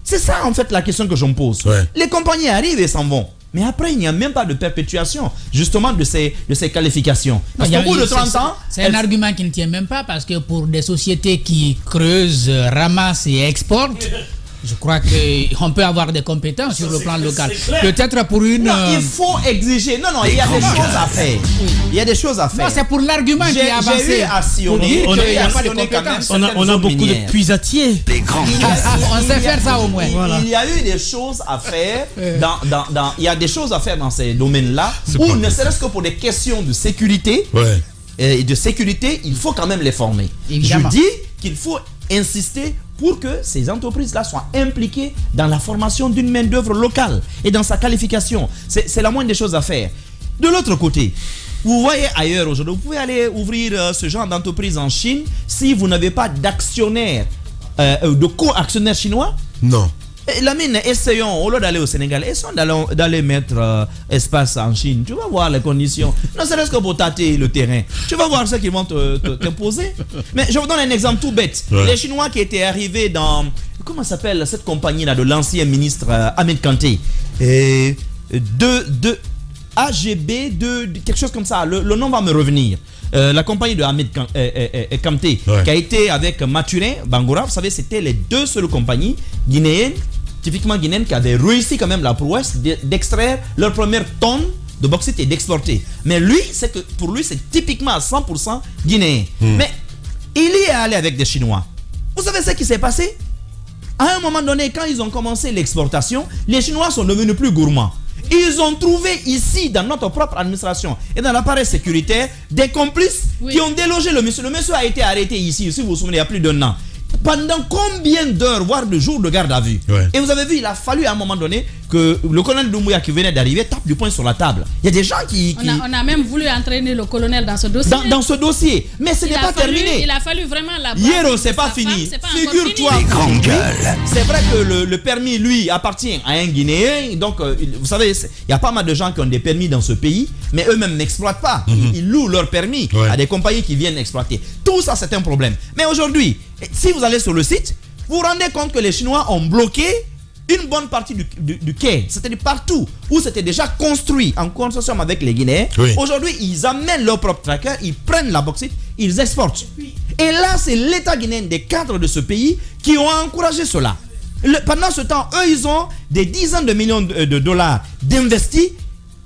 Speaker 4: C'est ça en fait la question que je me pose. Les compagnies arrivent et s'en vont. Mais après, il n'y a même pas de perpétuation justement de ces qualifications. Parce qu'au bout de 30 ans...
Speaker 2: C'est un argument qui ne tient même pas parce que pour des sociétés qui creusent, ramassent et exportent, je crois qu'on peut avoir des compétences sur le plan local. Peut-être pour une...
Speaker 4: Non, il faut exiger. Non, il y a des choses à faire. Il y a des choses à faire.
Speaker 2: Non, c'est pour l'argument qui est avancé.
Speaker 4: J'ai eu à sillonner.
Speaker 5: On a beaucoup de puisatiers.
Speaker 2: On sait faire ça au moins.
Speaker 4: Il y a eu des choses à faire il y a des choses à faire dans ces domaines-là où ne serait-ce que pour des questions de sécurité et de sécurité, il faut quand même les former. Évidemment. Je dis qu'il faut insister pour que ces entreprises-là soient impliquées dans la formation d'une main-d'œuvre locale et dans sa qualification. C'est la moindre des choses à faire. De l'autre côté, vous voyez ailleurs aujourd'hui, vous pouvez aller ouvrir ce genre d'entreprise en Chine si vous n'avez pas d'actionnaire, de co-actionnaire chinois.
Speaker 1: Non.
Speaker 4: Lamine, essayons, au lieu d'aller au Sénégal, essayons d'aller mettre espace en Chine. Tu vas voir les conditions. Ne serait-ce que pour tâter le terrain. Tu vas voir ce qu'ils vont te poser. Mais je vous donne un exemple tout bête. Les Chinois qui étaient arrivés dans... Comment s'appelle cette compagnie-là de l'ancien ministre Ahmed Kanté? AGB quelque chose comme ça. Le nom va me revenir. La compagnie de Ahmed Kamté, qui a été avec Mathurin Bangoura, vous savez, c'était les deux seules compagnies guinéennes, typiquement guinéennes, qui avaient réussi quand même la prouesse d'extraire leur première tonne de bauxite et d'exporter. Mais lui, c'est que pour lui, c'est typiquement à 100% guinéen. Mais il y est allé avec des Chinois. Vous savez ce qui s'est passé? À un moment donné, quand ils ont commencé l'exportation, les Chinois sont devenus plus gourmands. Ils ont trouvé ici, dans notre propre administration et dans l'appareil sécuritaire, des complices qui ont délogé le monsieur. Le monsieur a été arrêté ici, si vous vous souvenez, il y a plus d'un an. Pendant combien d'heures, voire de jours de garde à vue? Et vous avez vu, il a fallu à un moment donné que le colonel Doumbouya qui venait d'arriver tape du poing sur la table. Il y a des gens qui...
Speaker 6: On a même voulu entraîner le colonel dans ce dossier.
Speaker 4: Dans ce dossier. Mais ce n'est pas terminé.
Speaker 6: Il a fallu vraiment la...
Speaker 4: Yero, c'est pas fini. Figure-toi. C'est vrai que le permis, lui, appartient à un Guinéen. Donc, vous savez, il y a pas mal de gens qui ont des permis dans ce pays, mais eux-mêmes n'exploitent pas. Ils louent leur permis à des compagnies qui viennent exploiter. Tout ça, c'est un problème. Mais aujourd'hui, si vous allez sur le site, vous vous rendez compte que les Chinois ont bloqué une bonne partie du quai. C'était partout où c'était déjà construit en consortium avec les Guinéens. Aujourd'hui, ils amènent leur propre tracker, ils prennent la bauxite, ils exportent. Et là, c'est l'État guinéen, des cadres de ce pays, qui ont encouragé cela. Pendant ce temps, eux, ils ont des dizaines de millions de dollars d'investis,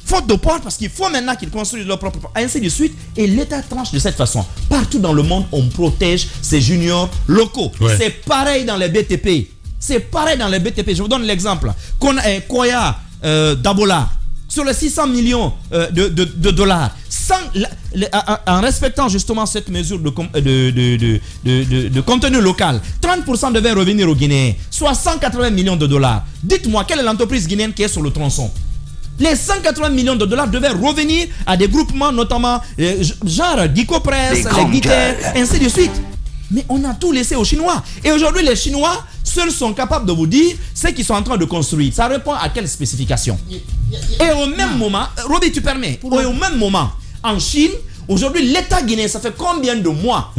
Speaker 4: faute de port, parce qu'il faut maintenant qu'ils construisent leur propre port, ainsi de suite. Et l'État tranche de cette façon. Partout dans le monde, on protège ces juniors locaux. C'est pareil dans les BTP. C'est pareil dans les BTP. Je vous donne l'exemple. Koya Dabola, sur les 600 millions de dollars, en respectant justement cette mesure de contenu local, 30% devait revenir aux Guinéens, soit 180 millions de dollars. Dites-moi, quelle est l'entreprise guinéenne qui est sur le tronçon? Les 180 millions de dollars devaient revenir à des groupements, notamment genre Dico Press, les Guiters, ainsi de suite. Mais on a tout laissé aux Chinois. Et aujourd'hui, les Chinois seuls sont capables de vous dire ce qu'ils sont en train de construire. Ça répond à quelle spécification? Et au même moment, Roby, tu permets, au même moment, en Chine, aujourd'hui, l'État guinéen, ça fait combien de mois?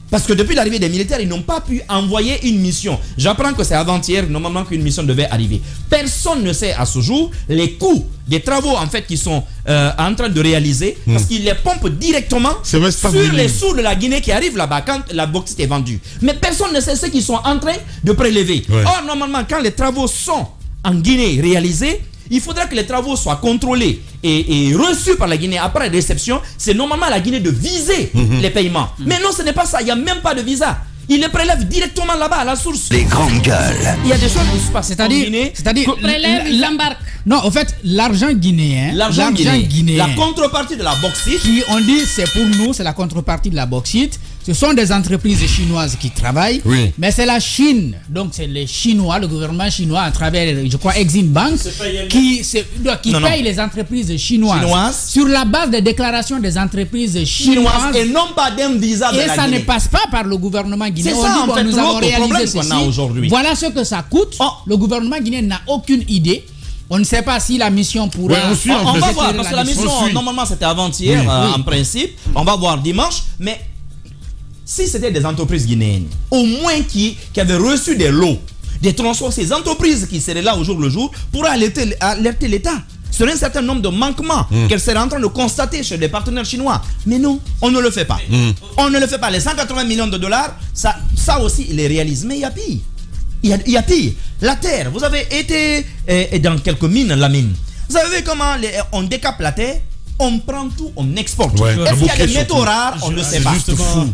Speaker 4: Parce que depuis l'arrivée des militaires, ils n'ont pas pu envoyer une mission. J'apprends que c'est avant-hier, normalement, qu'une mission devait arriver. Personne ne sait à ce jour les coûts des travaux en fait qu'ils sont en train de réaliser, parce qu'ils les pompent directement sur les sous de la Guinée qui arrivent là-bas quand la bauxite est vendue. Mais personne ne sait ce qu'ils sont en train de prélever. Or, normalement, quand les travaux sont en Guinée réalisés, il faudra que les travaux soient contrôlés et reçus par la Guinée après réception. C'est normalement la Guinée de viser les paiements. Mais non, ce n'est pas ça. Il n'y a même pas de visa. Ils les prélèvent directement là-bas à la source.
Speaker 7: Les grandes gueules.
Speaker 2: Il y a des choses qui se passent. C'est-à-dire,
Speaker 6: ils embarquent.
Speaker 2: Non, en fait, l'argent guinéen,
Speaker 4: la contrepartie de la bauxite,
Speaker 2: qui on dit c'est pour nous, c'est la contrepartie de la bauxite. Ce sont des entreprises chinoises qui travaillent, mais c'est la Chine, donc c'est les Chinois, le gouvernement chinois à travers, je crois, Exim Bank, qui paye les entreprises chinoises sur la base des déclarations des entreprises chinoises
Speaker 4: et non pas d'un visa de la Guinée.
Speaker 2: Et ça ne passe pas par le gouvernement guinéen.
Speaker 4: C'est ça, en fait,
Speaker 2: nous avons réalisé
Speaker 4: ceci. Aujourd'hui.
Speaker 2: Voilà ce que ça coûte. Le gouvernement guinéen n'a aucune idée. On ne sait pas si la mission pourra...
Speaker 4: on va voir, parce que la mission, normalement, c'était avant-hier, en principe. On va voir dimanche, mais... Si c'était des entreprises guinéennes, au moins qui avaient reçu des lots, des tronçons, ces entreprises qui seraient là au jour le jour, pourraient alerter l'État sur un certain nombre de manquements qu'elles seraient en train de constater chez des partenaires chinois. Mais non, on ne le fait pas. On ne le fait pas. Les 180 millions de dollars, ça aussi, ils les réalisent. Mais il y a pire. Il y a pire. La terre, vous avez été dans quelques mines, la mine. Vous avez vu comment on décape la terre? On prend tout, on exporte. Est-ce qu'il y a des métaux rares? On ne sait pas.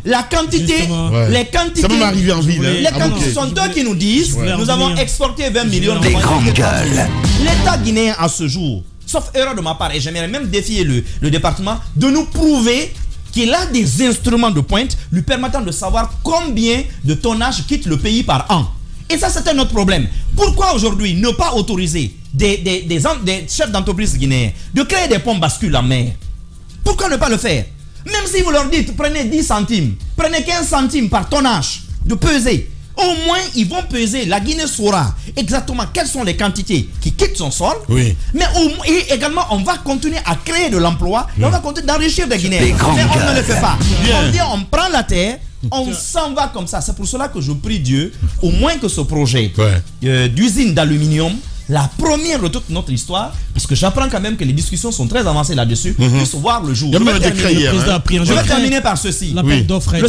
Speaker 4: La quantité, les quantités.
Speaker 1: Ça peut m'arriver en ville.
Speaker 4: Les quantités sont eux qui nous disent nous avons exporté 20 millions de
Speaker 7: grandes gueules.
Speaker 4: L'État guinéen à ce jour, sauf erreur de ma part, et j'aimerais même défier le département de nous prouver qu'il a des instruments de pointe lui permettant de savoir combien de tonnage quitte le pays par an. Et ça, c'est un autre problème. Pourquoi aujourd'hui ne pas autoriser des chefs d'entreprise guinéens de créer des ponts bascules en mer? Pourquoi ne pas le faire? Même si vous leur dites, prenez 10 centimes, prenez 15 centimes par tonnage de peser, au moins ils vont peser. La Guinée saura exactement quelles sont les quantités qui quittent son sol. Mais et également, on va continuer à créer de l'emploi, on va continuer d'enrichir des Guinéens. Mais on ne le fait pas. On dit, on prend la terre, on s'en va comme ça. C'est pour cela que je prie Dieu, au moins que ce projet d'usine d'aluminium la première de toute notre histoire, parce que j'apprends quand même que les discussions sont très avancées là-dessus, puisse voir le jour. Je vais terminer par ceci. Le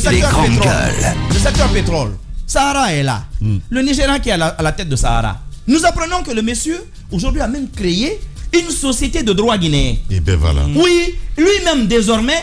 Speaker 4: secteur pétrole. Sahara est là. Le Nigeria qui est à la tête de Sahara. Nous apprenons que le monsieur, aujourd'hui, a même créé une société de droit guinéen.
Speaker 1: Et ben voilà.
Speaker 4: Oui, lui-même désormais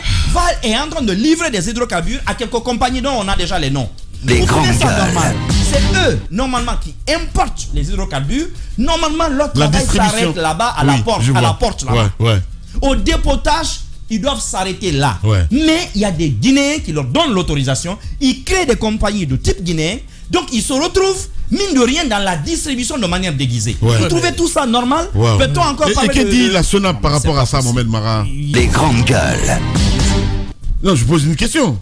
Speaker 4: est en train de livrer des hydrocarbures à quelques compagnies dont on a déjà les noms.
Speaker 7: Les grandes gueules.
Speaker 4: C'est eux, normalement, qui importent les hydrocarbures. Normalement, leur travail s'arrête là-bas, à la porte. Là-bas.
Speaker 1: Ouais.
Speaker 4: Au dépotage, ils doivent s'arrêter là.
Speaker 1: Ouais.
Speaker 4: Mais il y a des Guinéens qui leur donnent l'autorisation. Ils créent des compagnies de type guinéen. Donc, ils se retrouvent, mine de rien, dans la distribution de manière déguisée. Ouais. Vous trouvez tout ça normal? Peut-on encore parler
Speaker 1: de... Et que dit la SONAP par rapport à ça, Mohamed Mara?
Speaker 7: Les grandes gueules.
Speaker 1: Non, je pose une question.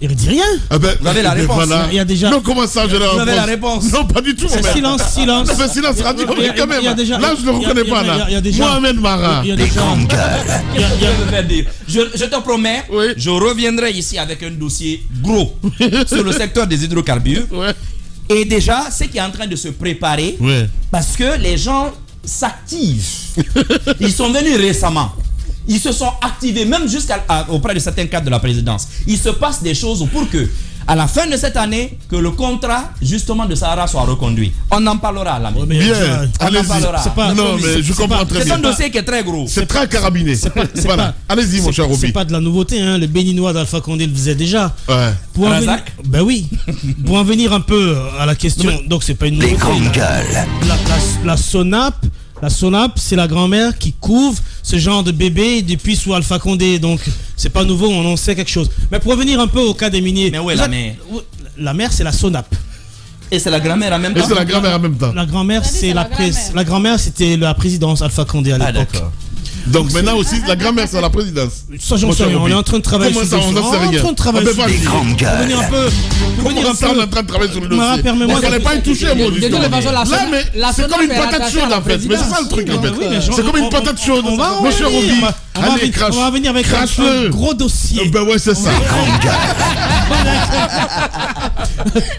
Speaker 5: Il ne dit rien.
Speaker 1: Ah ben,
Speaker 4: vous avez la réponse.
Speaker 1: Voilà.
Speaker 5: Il y a déjà...
Speaker 1: Non, comment ça, j'ai la réponse?
Speaker 4: Vous avez la réponse.
Speaker 1: Non, pas du tout.
Speaker 5: Silence.
Speaker 1: Non, mais silence radio quand même. Là, je ne le reconnais pas, là. Mohamed Mara.
Speaker 7: Les grandes gueules.
Speaker 4: Je te promets, je reviendrai ici avec un dossier gros sur le secteur des hydrocarbures. Et déjà, ce qui est en train de se préparer, parce que les gens s'activent. Ils sont venus récemment. Ils se sont activés même auprès de certains cadres de la présidence. Il se passe des choses pour que, à la fin de cette année, que le contrat justement de Sahara soit reconduit. On en parlera là.
Speaker 1: Bien, allez-y. Non, mais je comprends très bien.
Speaker 4: C'est un dossier qui est très gros.
Speaker 1: C'est très carabiné. Voilà. Allez-y, mon cher Roby.
Speaker 5: C'est pas de la nouveauté, hein. Le Béninois d'Alpha Condé le faisait déjà.
Speaker 1: Ouais.
Speaker 5: Ben oui. Pour en venir un peu à la question, donc c'est pas une nouveauté.
Speaker 7: Les grandes gueules.
Speaker 5: La SONAP, c'est la grand-mère qui couvre ce genre de bébé depuis sous Alpha Condé. Donc, c'est pas nouveau, on en sait quelque chose. Mais pour revenir un peu au cas des miniers.
Speaker 4: Mais où est la mère?
Speaker 5: La mère, c'est la SONAP.
Speaker 4: Et c'est la grand-mère en même temps?
Speaker 1: Et c'est la grand-mère en même temps.
Speaker 5: La grand-mère, c'est la grand-mère, c'était la présidence Alpha Condé à l'époque.
Speaker 1: D'accord. Donc maintenant aussi, la grand-mère, c'est la présidence.
Speaker 5: Ça, j'en sais rien. On est en train de travailler sur le dossier.
Speaker 1: On en sait rien.
Speaker 5: On est en train de travailler sur le dossier.
Speaker 1: On est en train de travailler sur le dossier. On n'allait pas y toucher, moi, justement. Là, mais c'est comme une patate chaude, en fait. Mais c'est ça le truc, en fait. C'est comme une patate chaude. Mon cher Roby, allez, crache.
Speaker 5: On va venir avec un gros dossier.
Speaker 1: Ben ouais, c'est ça.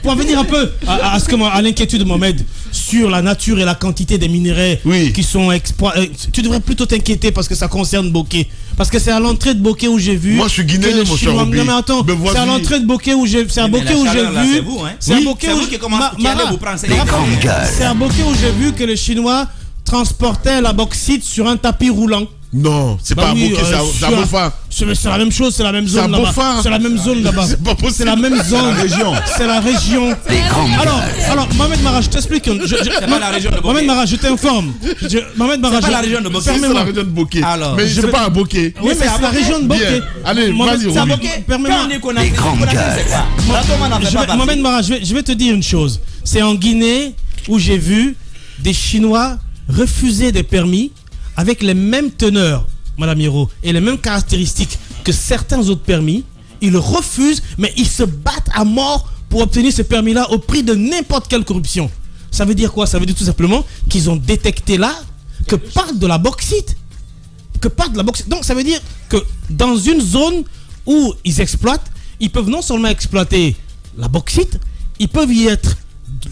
Speaker 5: Pour en venir un peu à l'inquiétude de Mohamed sur la nature et la quantité des minerais qui sont exploités. Tu devrais plutôt t'inquiéter parce que ça concerne Bokeh. Parce que c'est à l'entrée de Bokeh où j'ai vu.
Speaker 1: Moi, je suis guinéen, mon cher Roby.
Speaker 5: Non, mais attends, c'est à l'entrée de Bokeh où j'ai vu. C'est à Bokeh où j'ai vu.
Speaker 4: C'est à Bokeh où
Speaker 5: c'est à Bokeh où j'ai vu que les Chinois transportaient la bauxite sur un tapis roulant.
Speaker 1: Non, c'est pas à Bokeh, c'est à Bofa.
Speaker 5: C'est la même chose, c'est la même zone là-bas. C'est la même zone là-bas.
Speaker 1: C'est pas possible.
Speaker 5: C'est la même zone. C'est la région. Alors, Mohamed Mara, je t'explique.
Speaker 4: C'est pas la région de Bokeh.
Speaker 5: Mohamed Mara, je t'informe. Mohamed Mara,
Speaker 4: c'est pas la région de Bokeh.
Speaker 1: C'est la région de Bokeh. Mais c'est pas à Bokeh.
Speaker 5: Oui, mais c'est la région de Bokeh.
Speaker 1: Allez, vas-y, Roby.
Speaker 7: Les grandes gueules.
Speaker 5: Mohamed Mara, je vais te dire une chose. C'est en Guinée où j'ai vu des Chinois refuser des permis avec les mêmes teneurs, Madame Hiro, et les mêmes caractéristiques que certains autres permis. Ils le refusent, mais ils se battent à mort pour obtenir ce permis-là au prix de n'importe quelle corruption. Ça veut dire quoi? Ça veut dire tout simplement qu'ils ont détecté là que part de la bauxite. Donc ça veut dire que dans une zone où ils exploitent, ils peuvent non seulement exploiter la bauxite, ils peuvent y être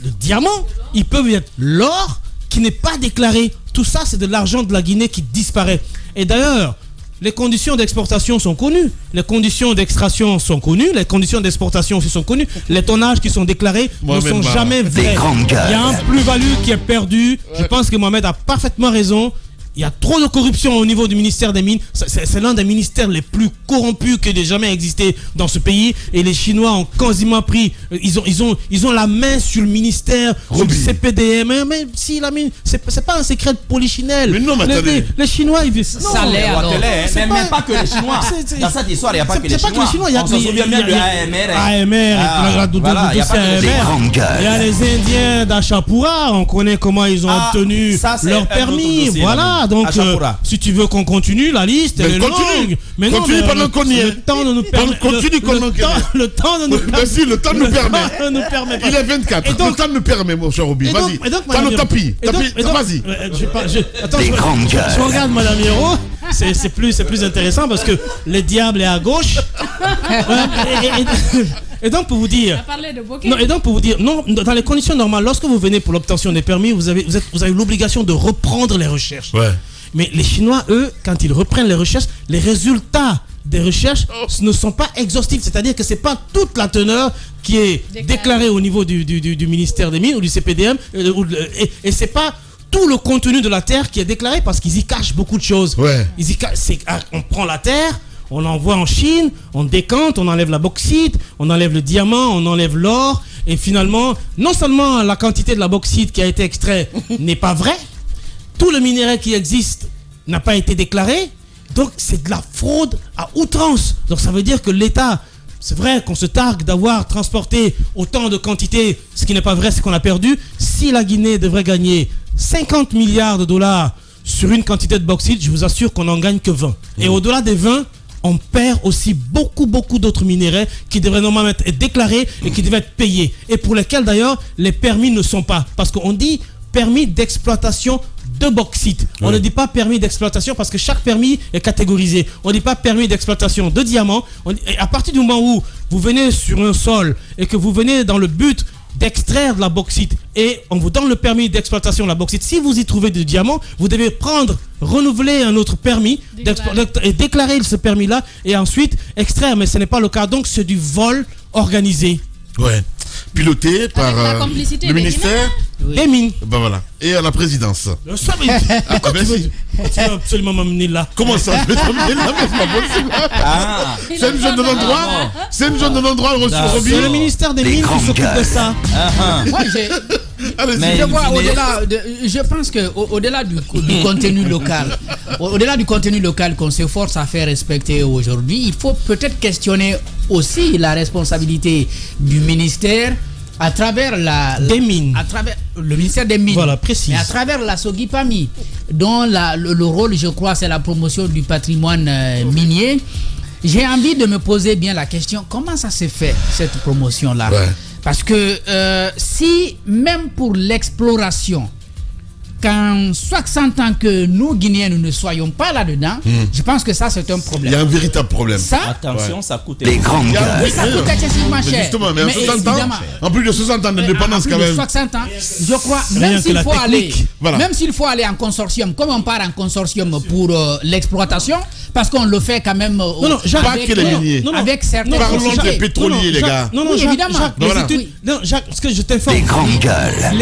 Speaker 5: le diamant, ils peuvent y être l'or qui n'est pas déclaré. Tout ça, c'est de l'argent de la Guinée qui disparaît. Et d'ailleurs, les conditions d'exportation sont connues, les conditions d'extraction sont connues, les conditions d'exportation aussi sont connues. Les tonnages qui sont déclarés ne sont jamais vrais. Il y a un plus-value qui est perdu. Je pense que Mohamed a parfaitement raison. Il y a trop de corruption au niveau du ministère des Mines. C'est l'un des ministères les plus corrompus que j'ai jamais existé dans ce pays. Et les Chinois ont quasiment pris. Ils ont la main sur le ministère du CPDM. Mais si la mine, c'est pas un secret de polichinelle.
Speaker 1: Mais non, mais
Speaker 5: les Chinois, ils disent.
Speaker 4: Ça l'est. Mais pas que les Chinois. Dans cette histoire, il n'y a pas que les Chinois. On se souvient bien de AMR.
Speaker 5: Il y a les Indiens d'Achapura. On connaît comment ils ont obtenu leur permis. Voilà. Donc, si tu veux qu'on continue, la liste elle est longue.
Speaker 1: Mais continue pendant qu'on y est.
Speaker 5: Le temps ne nous permet pas. Le temps ne nous permet pas.
Speaker 1: Il est 24. Le temps nous permet, mon cher Roby. Vas-y. T'as le tapis. Vas-y.
Speaker 5: Attends, je regarde Madame Hiro. C'est plus intéressant parce que le diable est à gauche. Et donc pour vous dire, dans les conditions normales, lorsque vous venez pour l'obtention des permis, vous avez l'obligation de reprendre les recherches.
Speaker 1: Ouais.
Speaker 5: Mais les Chinois, eux, quand ils reprennent les recherches, les résultats des recherches ne sont pas exhaustifs. C'est-à-dire que c'est pas toute la teneur qui est déclarée au niveau du ministère des Mines ou du CPDM, et c'est pas tout le contenu de la terre qui est déclaré, parce qu'ils y cachent beaucoup de choses.
Speaker 1: Ouais.
Speaker 5: On prend la terre, on l'envoie en Chine, on décante, on enlève la bauxite, on enlève le diamant, on enlève l'or, et finalement, non seulement la quantité de la bauxite qui a été extraite n'est pas vraie, tout le minerai qui existe n'a pas été déclaré, donc c'est de la fraude à outrance. Donc ça veut dire que l'État, c'est vrai qu'on se targue d'avoir transporté autant de quantités, ce qui n'est pas vrai, c'est qu'on a perdu. Si la Guinée devrait gagner 50 milliards de dollars sur une quantité de bauxite, je vous assure qu'on n'en gagne que 20. Et au-delà des 20, on perd aussi beaucoup d'autres minéraux qui devraient normalement être déclarés et qui devraient être payés. Et pour lesquels d'ailleurs, les permis ne sont pas. Parce qu'on dit permis d'exploitation de bauxite. On ne dit pas permis d'exploitation parce que chaque permis est catégorisé. On ne dit pas permis d'exploitation de diamants. Et à partir du moment où vous venez sur un sol et que vous venez dans le but d'extraire de la bauxite et on vous donne le permis d'exploitation de la bauxite, si vous y trouvez du diamant, vous devez renouveler un autre permis et déclarer ce permis-là et ensuite extraire. Mais ce n'est pas le cas. Donc c'est du vol organisé.
Speaker 1: Ouais. Piloté par le ministère
Speaker 5: des Mines.
Speaker 1: Ben voilà. Et à la présidence.
Speaker 5: Tu vas absolument m'amener là.
Speaker 1: Comment ça, je vais t'amener là? Mais c'est pas possible. C'est une jeune de l'endroit. C'est une jeune de l'endroit.
Speaker 5: C'est le ministère des Mines qui s'occupe de ça.
Speaker 2: Moi, je pense que au-delà du contenu local, au-delà du contenu local qu'on s'efforce à faire respecter aujourd'hui, il faut peut-être questionner aussi la responsabilité du ministère à travers
Speaker 5: des Mines,
Speaker 2: à travers le ministère des Mines,
Speaker 5: voilà, précis,
Speaker 2: et à travers la Sogipami, dont le rôle, je crois, c'est la promotion du patrimoine minier. J'ai envie de me poser bien la question, comment ça s'est fait cette promotion-là? Parce que si même pour l'exploration, quand 60 ans que nous, Guinéens, nous ne soyons pas là-dedans, je pense que ça, c'est un problème.
Speaker 1: Il y a un véritable problème.
Speaker 2: Ça,
Speaker 4: attention, ça coûte
Speaker 8: les grandes gueules.
Speaker 2: Oui, ça coûte excessivement cher.
Speaker 1: Justement, mais en plus de 60 ans d'indépendance quand même.
Speaker 2: 60 ans, je crois, même s'il faut aller en consortium, comme on part en consortium pour l'exploitation, parce qu'on le fait quand même avec certaines
Speaker 1: parlons des pétroliers, les gars.
Speaker 5: Non, évidemment. Jacques, ce que je t'informe,
Speaker 8: les grandes gueules.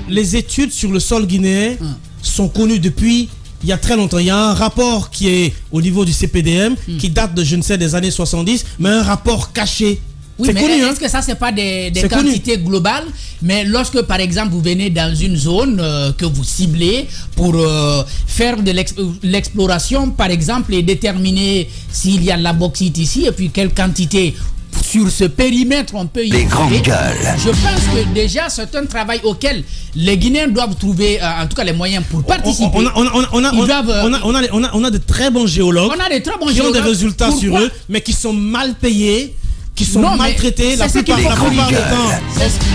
Speaker 5: Les études sur le sol guinéen sont connues depuis il y a très longtemps. Il y a un rapport qui est au niveau du CPDM qui date de, je ne sais, des années 70, mais un rapport caché.
Speaker 2: Oui, mais connu, est-ce que ça, c'est pas des quantités globales? Mais lorsque, par exemple, vous venez dans une zone que vous ciblez pour faire de l'exploration, par exemple, et déterminer s'il y a de la bauxite ici, et puis quelle quantité sur ce périmètre on peut y
Speaker 8: les grandes gueules.
Speaker 2: Je pense que déjà c'est un travail auquel les Guinéens doivent trouver en tout cas les moyens pour participer.
Speaker 5: On a de très bons géologues qui ont des résultats sur eux, mais qui sont mal payés, qui sont maltraités. La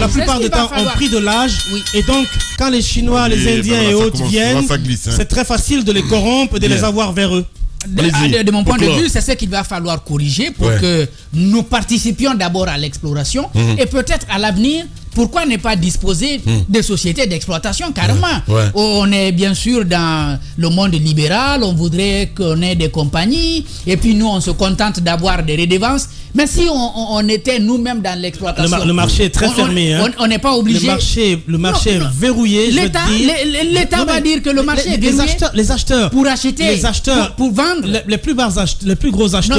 Speaker 5: plupart du temps ont pris de l'âge. Et donc quand les Chinois, les Indiens et autres viennent, c'est très facile de les corrompre, de les avoir vers eux.
Speaker 2: De mon point de vue, c'est ce qu'il va falloir corriger pour que nous participions d'abord à l'exploration et peut-être à l'avenir, pourquoi ne pas disposer de sociétés d'exploitation carrément. On est bien sûr dans le monde libéral, on voudrait qu'on ait des compagnies et puis nous on se contente d'avoir des redevances. Mais si on était nous-mêmes dans l'exploitation,
Speaker 5: le marché est très fermé.
Speaker 2: On n'est pas obligé.
Speaker 5: Le marché est verrouillé.
Speaker 2: L'État va dire que le marché est verrouillé.
Speaker 5: Les acheteurs
Speaker 2: pour acheter, pour vendre.
Speaker 5: Les plus gros acheteurs.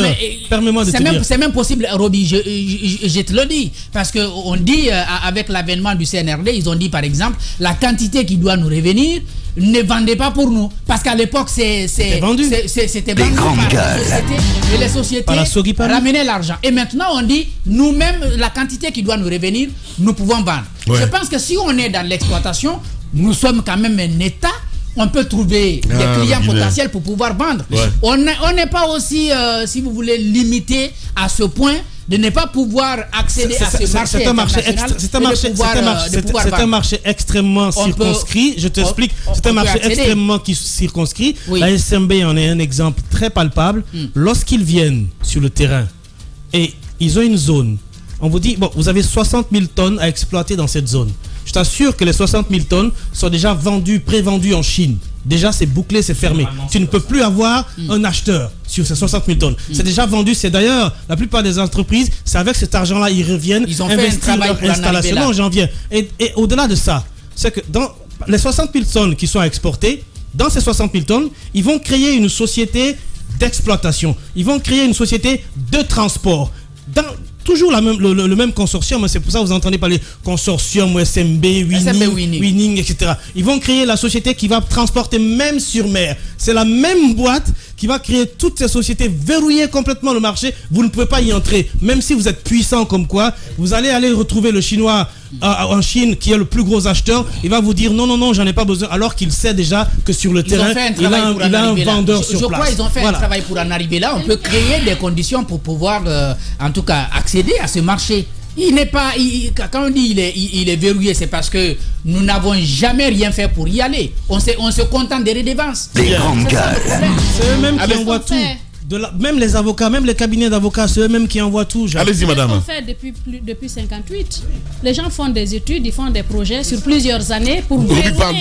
Speaker 5: Permets-moi de te dire.
Speaker 2: C'est même possible, Roby. Je te le dis parce que on dit avec l'avènement du CNRD, ils ont dit par exemple la quantité qui doit nous revenir. Ne vendez pas pour nous parce qu'à l'époque c'était vendu par les sociétés et les sociétés ramenaient l'argent et maintenant on dit nous-mêmes la quantité qui doit nous revenir nous pouvons vendre. Je pense que si on est dans l'exploitation, nous sommes quand même un État, on peut trouver des clients potentiels pour pouvoir vendre. On n'est pas aussi si vous voulez limité à ce point de ne pas pouvoir accéder à ce marché.
Speaker 5: C'est un marché extrêmement circonscrit. Je t'explique. C'est un marché extrêmement circonscrit. La SMB en est un exemple très palpable. Lorsqu'ils viennent sur le terrain et ils ont une zone on vous dit, bon, vous avez 60 000 tonnes à exploiter dans cette zone. Je t'assure que les 60 000 tonnes sont déjà vendues, prévendues en Chine. Déjà, c'est bouclé, c'est fermé. Tu ne peux plus avoir un acheteur sur ces 60 000 tonnes. C'est déjà vendu. C'est d'ailleurs, la plupart des entreprises, c'est avec cet argent-là, ils reviennent investir leur installation. Non, j'en viens. Et au-delà de ça, c'est que dans les 60 000 tonnes qui sont exportées, dans ces 60 000 tonnes, ils vont créer une société d'exploitation. Ils vont créer une société de transport. Toujours le même consortium, c'est pour ça que vous entendez parler consortium, SMB, Winning, etc. Ils vont créer la société qui va transporter même sur mer. C'est la même boîte qui va créer toutes ces sociétés, verrouiller complètement le marché. Vous ne pouvez pas y entrer, même si vous êtes puissant comme quoi. Vous allez retrouver le Chinois en Chine qui est le plus gros acheteur. Il va vous dire non, j'en ai pas besoin, alors qu'il sait déjà que sur le terrain, il a un vendeur sur place.
Speaker 2: Je crois qu'ils ont fait un travail pour en arriver là. On peut créer des conditions pour pouvoir, en tout cas, accéder à ce marché. Il n'est pas, quand on dit il est verrouillé, c'est parce que nous n'avons jamais rien fait pour y aller. On se contente des redevances.
Speaker 7: Les grandes gueules.
Speaker 5: C'est eux-mêmes qui envoient tout. Même les avocats, même les cabinets d'avocats, c'est eux-mêmes qui envoient tout.
Speaker 1: Allez-y, madame.
Speaker 6: On fait depuis 58. Les gens font des études, ils font des projets sur plusieurs années pour verrouiller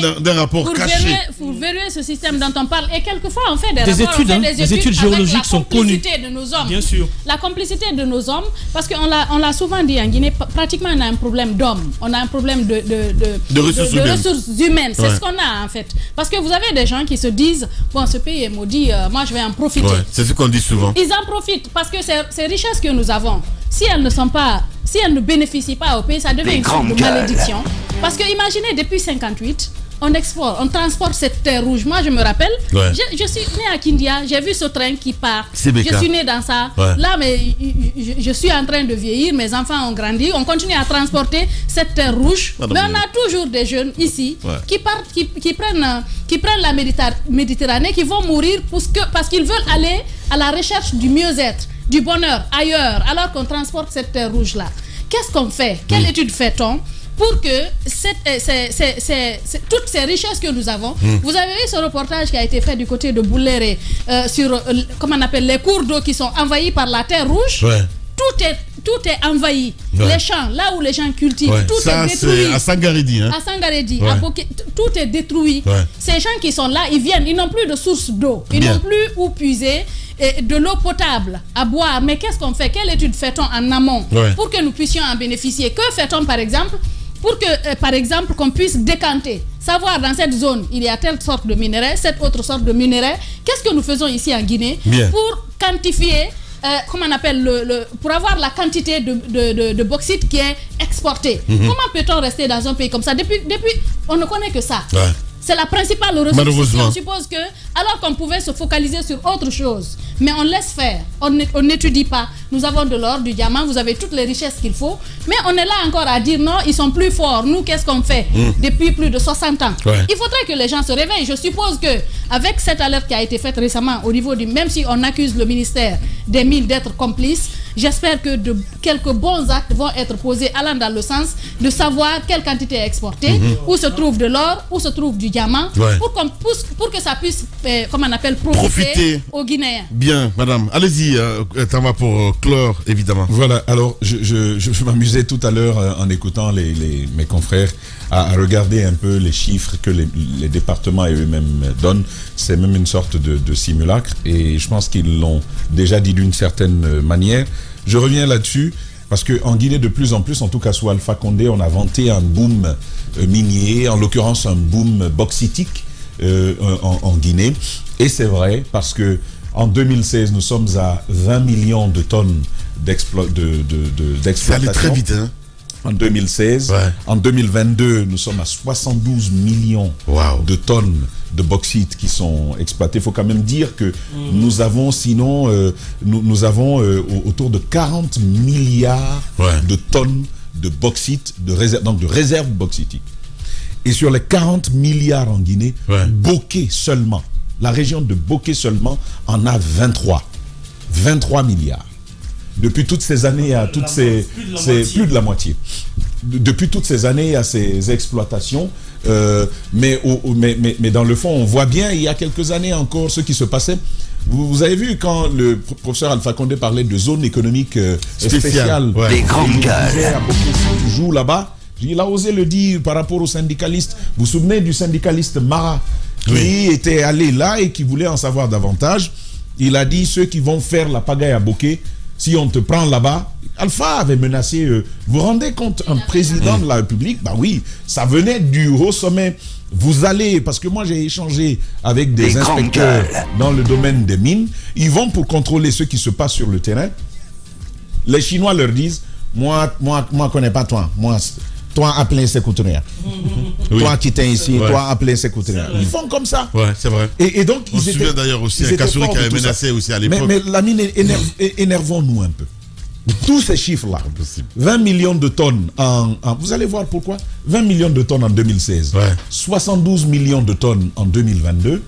Speaker 6: ce système dont on parle. Et quelquefois, on fait des rapports,
Speaker 5: des études géologiques sont connues.
Speaker 6: La complicité de nos hommes.
Speaker 5: Bien sûr.
Speaker 6: La complicité de nos hommes, parce qu'on l'a souvent dit en Guinée, pratiquement on a un problème d'hommes. On a un problème de ressources humaines. C'est ce qu'on a en fait. Parce que vous avez des gens qui se disent, bon, ce pays est maudit, moi je vais en profiter.
Speaker 1: C'est ce qu'on dit souvent.
Speaker 6: Ils en profitent parce que ces richesses que nous avons, si elles ne bénéficient pas au pays, ça devient une sorte de malédiction. Parce que imaginez, depuis 58, on transporte cette terre rouge. Moi, je me rappelle, je suis né à Kindia, j'ai vu ce train qui part. Je suis né dans ça. Là, mais je suis en train de vieillir, mes enfants ont grandi, on continue à transporter cette terre rouge. Mais on a toujours des jeunes ici qui partent, qui prennent la Méditerranée, qui vont mourir parce qu'ils veulent aller à la recherche du mieux-être, du bonheur ailleurs, alors qu'on transporte cette terre rouge-là. Qu'est-ce qu'on fait? Quelle étude fait-on pour que toutes ces richesses que nous avons, vous avez vu ce reportage qui a été fait du côté de Bouléré sur, comment on appelle, les cours d'eau qui sont envahis par la terre rouge. Tout est envahi. Les champs, là où les gens cultivent, tout est détruit.
Speaker 1: À Sangaredi.
Speaker 6: À Sangaredi, tout est détruit. Ces gens qui sont là, ils n'ont plus de source d'eau. Ils n'ont plus où puiser de l'eau potable à boire. Mais qu'est-ce qu'on fait? Quelle étude fait-on en amont pour que nous puissions en bénéficier? Que fait-on par exemple pour que, par exemple, qu'on puisse décanter, savoir dans cette zone, il y a telle sorte de minerai, cette autre sorte de minerai. Qu'est-ce que nous faisons ici en Guinée pour quantifier, comment on appelle, pour avoir la quantité de bauxite qui est exportée. Comment peut-on rester dans un pays comme ça? Depuis, on ne connaît que ça. C'est la principale ressource. On suppose que, alors qu'on pouvait se focaliser sur autre chose, mais on laisse faire, on n'étudie pas. Nous avons de l'or, du diamant, vous avez toutes les richesses qu'il faut, mais on est là encore à dire non, ils sont plus forts. Nous, qu'est-ce qu'on fait depuis plus de 60 ans? Il faudrait que les gens se réveillent. Je suppose que avec cette alerte qui a été faite récemment au niveau du, même si on accuse le ministère des mines d'être complice, j'espère que quelques bons actes vont être posés allant dans le sens de savoir quelle quantité est exportée, où se trouve de l'or, où se trouve du diamant, pour que ça puisse, comment on appelle, profiter aux Guinéens.
Speaker 1: Bien, madame. Allez-y, t'en vas pour clore, évidemment.
Speaker 3: Voilà, alors je m'amusais tout à l'heure en écoutant mes confrères à regarder un peu les chiffres que les départements et eux-mêmes donnent. C'est même une sorte de simulacre et je pense qu'ils l'ont déjà dit d'une certaine manière. Je reviens là-dessus parce qu'en Guinée, de plus en plus, en tout cas sous Alpha Condé, on a vanté un boom minier, en l'occurrence un boom bauxitique en Guinée. Et c'est vrai parce que en 2016, nous sommes à 20 millions de tonnes d'exploitation.
Speaker 1: Ça allait très vite, hein?
Speaker 3: En 2016. En 2022, nous sommes à 72 millions de tonnes de bauxite qui sont exploitées. Il faut quand même dire que nous avons sinon, nous avons autour de 40 milliards de tonnes de bauxite, donc de réserves bauxitiques. Et sur les 40 milliards en Guinée, Boké seulement, la région de Boké seulement en a 23 milliards. Depuis toutes ces années, plus de la moitié. Depuis toutes ces années, à ces exploitations, mais dans le fond, on voit bien, il y a quelques années encore, ce qui se passait. Vous avez vu quand le professeur Alpha Condé parlait de zone économique spéciale.
Speaker 7: Des grandes gueules.
Speaker 3: Il joue là-bas. Il a osé le dire par rapport aux syndicalistes. Vous vous souvenez du syndicaliste Mara qui était allé là et qui voulait en savoir davantage. Il a dit ceux qui vont faire la pagaille à Bokeh, si on te prend là-bas. Alpha avait menacé. Vous vous rendez compte, un président de la République, bah oui, ça venait du haut sommet. Vous allez, parce que moi j'ai échangé avec des inspecteurs dans le domaine des mines, ils vont pour contrôler ce qui se passe sur le terrain. Les Chinois leur disent, moi connais pas toi, toi appelé Sécoutoria. Toi qui t'es ici, toi appelé Sécoutoria. Ils font comme ça.
Speaker 1: Ouais, c'est vrai.
Speaker 3: Et donc
Speaker 1: on se souvient d'ailleurs aussi à Kassouri qui avait menacé aussi à l'époque.
Speaker 3: Mais la mine, énervons-nous un peu. Tous ces chiffres-là, 20 millions de tonnes vous allez voir pourquoi. 20 millions de tonnes en 2016, 72 millions de tonnes en 2022,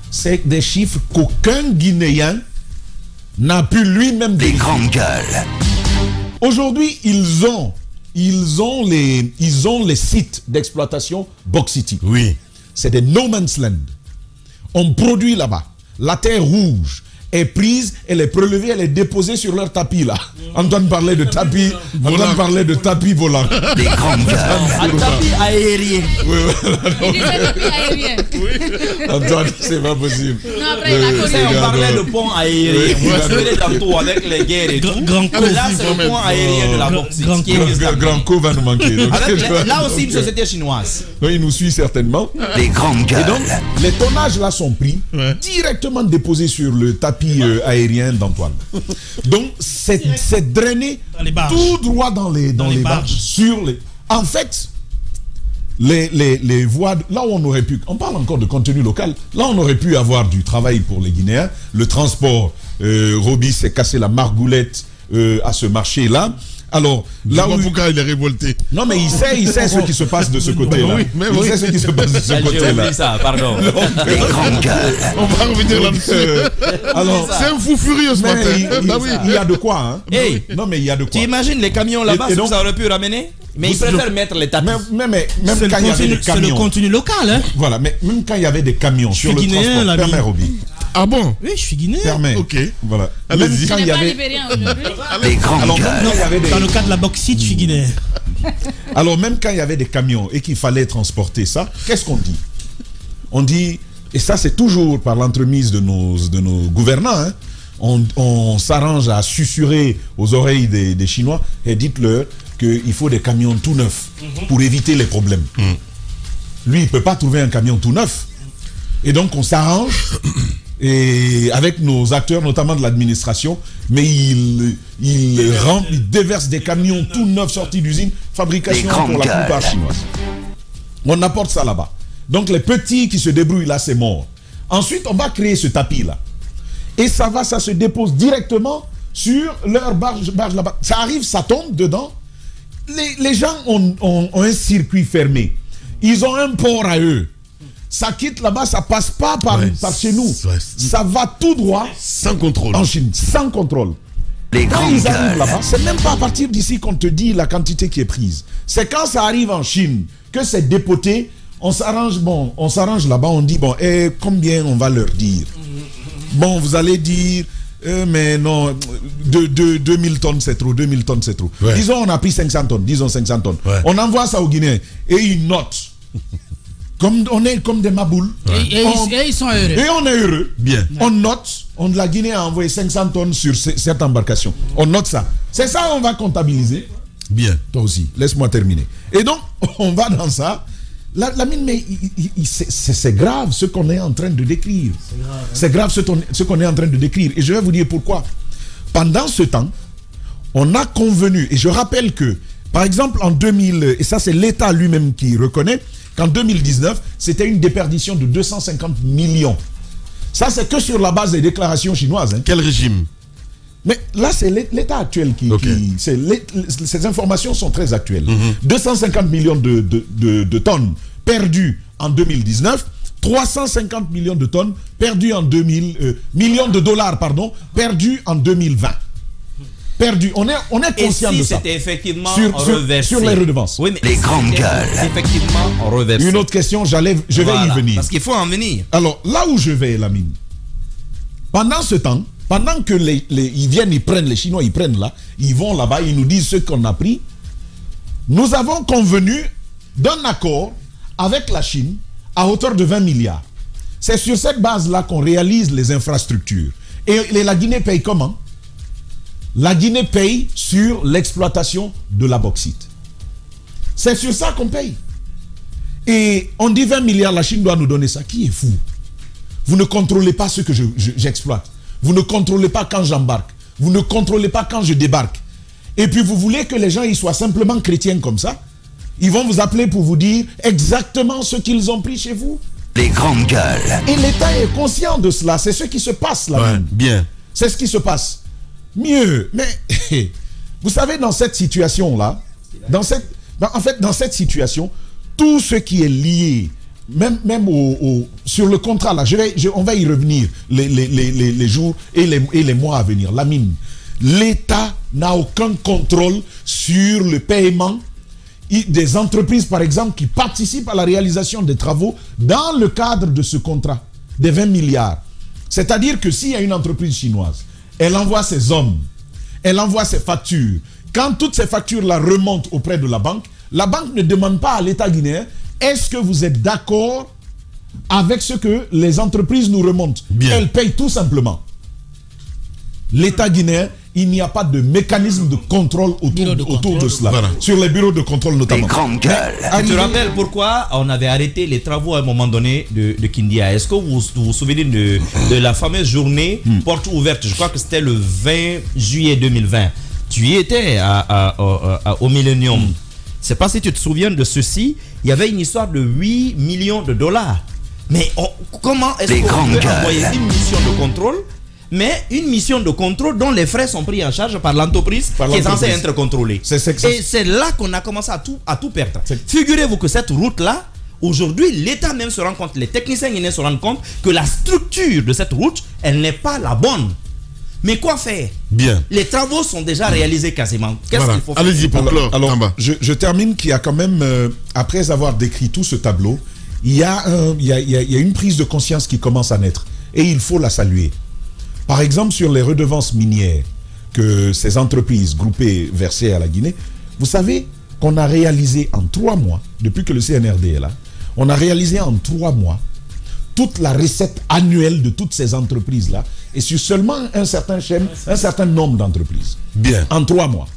Speaker 3: c'est des chiffres qu'aucun Guinéen n'a pu lui-même
Speaker 7: des grandes gueules.
Speaker 3: Aujourd'hui, ils ont les sites d'exploitation bauxite.
Speaker 1: Oui.
Speaker 3: C'est des no man's land. On produit là-bas. La terre rouge est prise, elle est prélevée, elle est déposée sur leur tapis là. Antoine parlait de tapis, Antoine parlait de tapis volant.
Speaker 7: Des grandes gueules.
Speaker 4: Un tapis aérien.
Speaker 3: Oui,
Speaker 6: Il disait tapis aérien.
Speaker 3: Antoine, c'est pas possible.
Speaker 6: Non, après, il a connu.
Speaker 4: On parlait de pont aérien. Vous vous souvenez tantôt avec les guerres et tout. Là, c'est le pont aérien de la bauxite.
Speaker 3: Grand Co va nous manquer.
Speaker 4: Là aussi, une société chinoise.
Speaker 3: Il nous suit certainement.
Speaker 7: Des grandes gueules.
Speaker 3: Et donc, les tonnages là sont pris, directement déposés sur le tapis aérien d'Antoine. Donc, c'est drainé tout droit dans les barges. En fait, les voies, là où on aurait pu, on parle encore de contenu local, là on aurait pu avoir du travail pour les Guinéens, le transport, Roby s'est cassé la margoulette à ce marché-là. Alors, là où
Speaker 1: pourquoi il est révolté.
Speaker 3: Non, mais il sait ce qui se passe de ce côté-là. Il sait ce qui se passe de ce côté-là.
Speaker 4: Ça, pardon.
Speaker 7: Des grandes gueules.
Speaker 1: On va revenir là-dessus.
Speaker 3: Alors,
Speaker 1: c'est un fou furieux ce matin.
Speaker 3: Il y a de quoi, hein.
Speaker 4: Hey,
Speaker 3: non, mais il y a de quoi.
Speaker 4: Tu imagines les camions là-bas,
Speaker 3: Et
Speaker 4: ce que
Speaker 3: donc,
Speaker 4: ça aurait pu ramener? Mais ils préfèrent mettre les tapis.
Speaker 3: Même quand il y avait des camions.
Speaker 5: C'est le contenu local, hein.
Speaker 3: Voilà, mais même quand il y avait des camions sur le transport, permet Roby.
Speaker 1: Ah bon?
Speaker 5: Oui, je suis guinéen.
Speaker 3: Permet.
Speaker 1: Ok.
Speaker 3: Voilà.
Speaker 1: Même
Speaker 3: quand il y avait.
Speaker 7: Des grandes gueules.
Speaker 5: Dans le cas de la bauxite, je suis guinéen.
Speaker 3: Alors, même quand il y avait des camions et qu'il fallait transporter ça, qu'est-ce qu'on dit? On dit, et ça c'est toujours par l'entremise de nos gouvernants, hein, on s'arrange à susurrer aux oreilles des Chinois et dites-leur qu'il faut des camions tout neufs pour éviter les problèmes. Lui, il ne peut pas trouver un camion tout neuf. Et donc, on s'arrange et avec nos acteurs, notamment de l'administration, mais il déverse des camions tout neufs sortis d'usine, fabrication pour la plupart chinoise. On apporte ça là-bas. Donc, les petits qui se débrouillent là, c'est mort. Ensuite, on va créer ce tapis-là. Et ça se dépose directement sur leur barge là-bas. Ça arrive, ça tombe dedans. Les gens ont un circuit fermé. Ils ont un port à eux. Ça quitte là-bas, ça passe pas par chez nous. Ça va tout droit.
Speaker 1: Sans contrôle.
Speaker 3: En Chine, sans contrôle. Quand ils arrivent là-bas, c'est même pas à partir d'ici qu'on te dit la quantité qui est prise. C'est quand ça arrive en Chine que c'est dépoté. On s'arrange là-bas, on dit et combien on va leur dire? Bon, vous allez dire, mais non, 2000 tonnes c'est trop, 2000 tonnes c'est trop. Ouais. Disons, on a pris 500 tonnes, disons 500 tonnes. Ouais. On envoie ça aux Guinéens et ils notent. On est comme des maboules.
Speaker 2: Ouais. Et ils sont heureux. Et
Speaker 3: on est heureux.
Speaker 1: Bien.
Speaker 3: On note, la Guinée a envoyé 500 tonnes sur cette embarcation. On note ça. C'est ça on va comptabiliser.
Speaker 1: Bien.
Speaker 3: Toi aussi, laisse-moi terminer. Et donc, on va dans ça. La mine, mais c'est grave ce qu'on est en train de décrire. C'est grave ce qu'on est en train de décrire. Et je vais vous dire pourquoi. Pendant ce temps, on a convenu, et je rappelle que, par exemple, en 2000, et ça c'est l'État lui-même qui reconnaît, qu'en 2019, c'était une déperdition de 250 millions. Ça, c'est que sur la base des déclarations chinoises. Hein.
Speaker 1: Quel régime?
Speaker 3: Mais là, c'est l'État actuel qui... ces informations sont très actuelles. 250 millions de tonnes perdues en 2019, 350 millions de tonnes perdues en millions de dollars, pardon, perdus en 2020. Perdu. On est conscient de ça.
Speaker 4: C'était effectivement reversé.
Speaker 3: Sur les redevances.
Speaker 4: Oui, mais
Speaker 7: les grandes gueules.
Speaker 4: Effectivement reversé.
Speaker 3: Une autre question, je vais y venir.
Speaker 4: Parce qu'il faut en venir.
Speaker 3: Alors, là où je vais, Lamine, Pendant ce temps, pendant que ils viennent, ils prennent, les Chinois, ils prennent là, ils vont là-bas, ils nous disent ce qu'on a pris. Nous avons convenu d'un accord avec la Chine à hauteur de 20 milliards. C'est sur cette base-là qu'on réalise les infrastructures. Et la Guinée paye comment? La Guinée paye sur l'exploitation de la bauxite. C'est sur ça qu'on paye. Et on dit 20 milliards, la Chine doit nous donner ça. Qui est fou? Vous ne contrôlez pas ce que j'exploite. Vous ne contrôlez pas quand j'embarque. Vous ne contrôlez pas quand je débarque. Et puis vous voulez que les gens ils soient simplement chrétiens comme ça? Ils vont vous appeler pour vous dire exactement ce qu'ils ont pris chez vous.
Speaker 7: Les grandes gueules.
Speaker 3: Et l'État est conscient de cela. C'est ce qui se passe là.
Speaker 1: Ouais, bien.
Speaker 3: C'est ce qui se passe. Mieux. Mais vous savez, dans cette situation-là, dans cette situation, tout ce qui est lié, même sur le contrat là, on va y revenir les jours et les mois à venir. La mine. L'État n'a aucun contrôle sur le paiement des entreprises, par exemple, qui participent à la réalisation des travaux dans le cadre de ce contrat, des 20 milliards. C'est-à-dire que s'il y a une entreprise chinoise, elle envoie ses hommes, elle envoie ses factures. Quand toutes ces factures-là remontent auprès de la banque ne demande pas à l'État guinéen, est-ce que vous êtes d'accord avec ce que les entreprises nous remontent? Bien. Elle paye tout simplement. L'État guinéen, il n'y a pas de mécanisme de contrôle autour de cela. Voilà. Sur les bureaux de contrôle notamment.
Speaker 7: Tu
Speaker 4: te rappelles pourquoi on avait arrêté les travaux à un moment donné de Kindia? Est-ce que vous vous souvenez de la fameuse journée porte ouverte? Je crois que c'était le 20 juillet 2020. Tu y étais au Millennium. Je ne sais pas si tu te souviens de ceci. Il y avait une histoire de 8 millions de dollars. Mais comment est-ce qu'on peut envoyer une mission de contrôle, mais une mission de contrôle dont les frais sont pris en charge par l'entreprise qui est censée être contrôlée? Et c'est là qu'on a commencé à tout perdre. Figurez-vous que cette route-là, aujourd'hui, l'État même se rend compte, les techniciens guinéens se rendent compte que la structure de cette route, elle n'est pas la bonne. Mais quoi faire?
Speaker 1: Bien.
Speaker 4: Les travaux sont déjà réalisés quasiment. Qu'est-ce qu'il faut faire?
Speaker 1: Allez-y pour clore.
Speaker 3: Alors, je termine qu'il y a quand même, après avoir décrit tout ce tableau, il y a une prise de conscience qui commence à naître. Et il faut la saluer. Par exemple, sur les redevances minières que ces entreprises groupées versaient à la Guinée, vous savez qu'on a réalisé en 3 mois, depuis que le CNRD est là, on a réalisé en 3 mois toute la recette annuelle de toutes ces entreprises-là, et sur seulement un certain nombre d'entreprises.
Speaker 1: Bien.
Speaker 3: En 3 mois.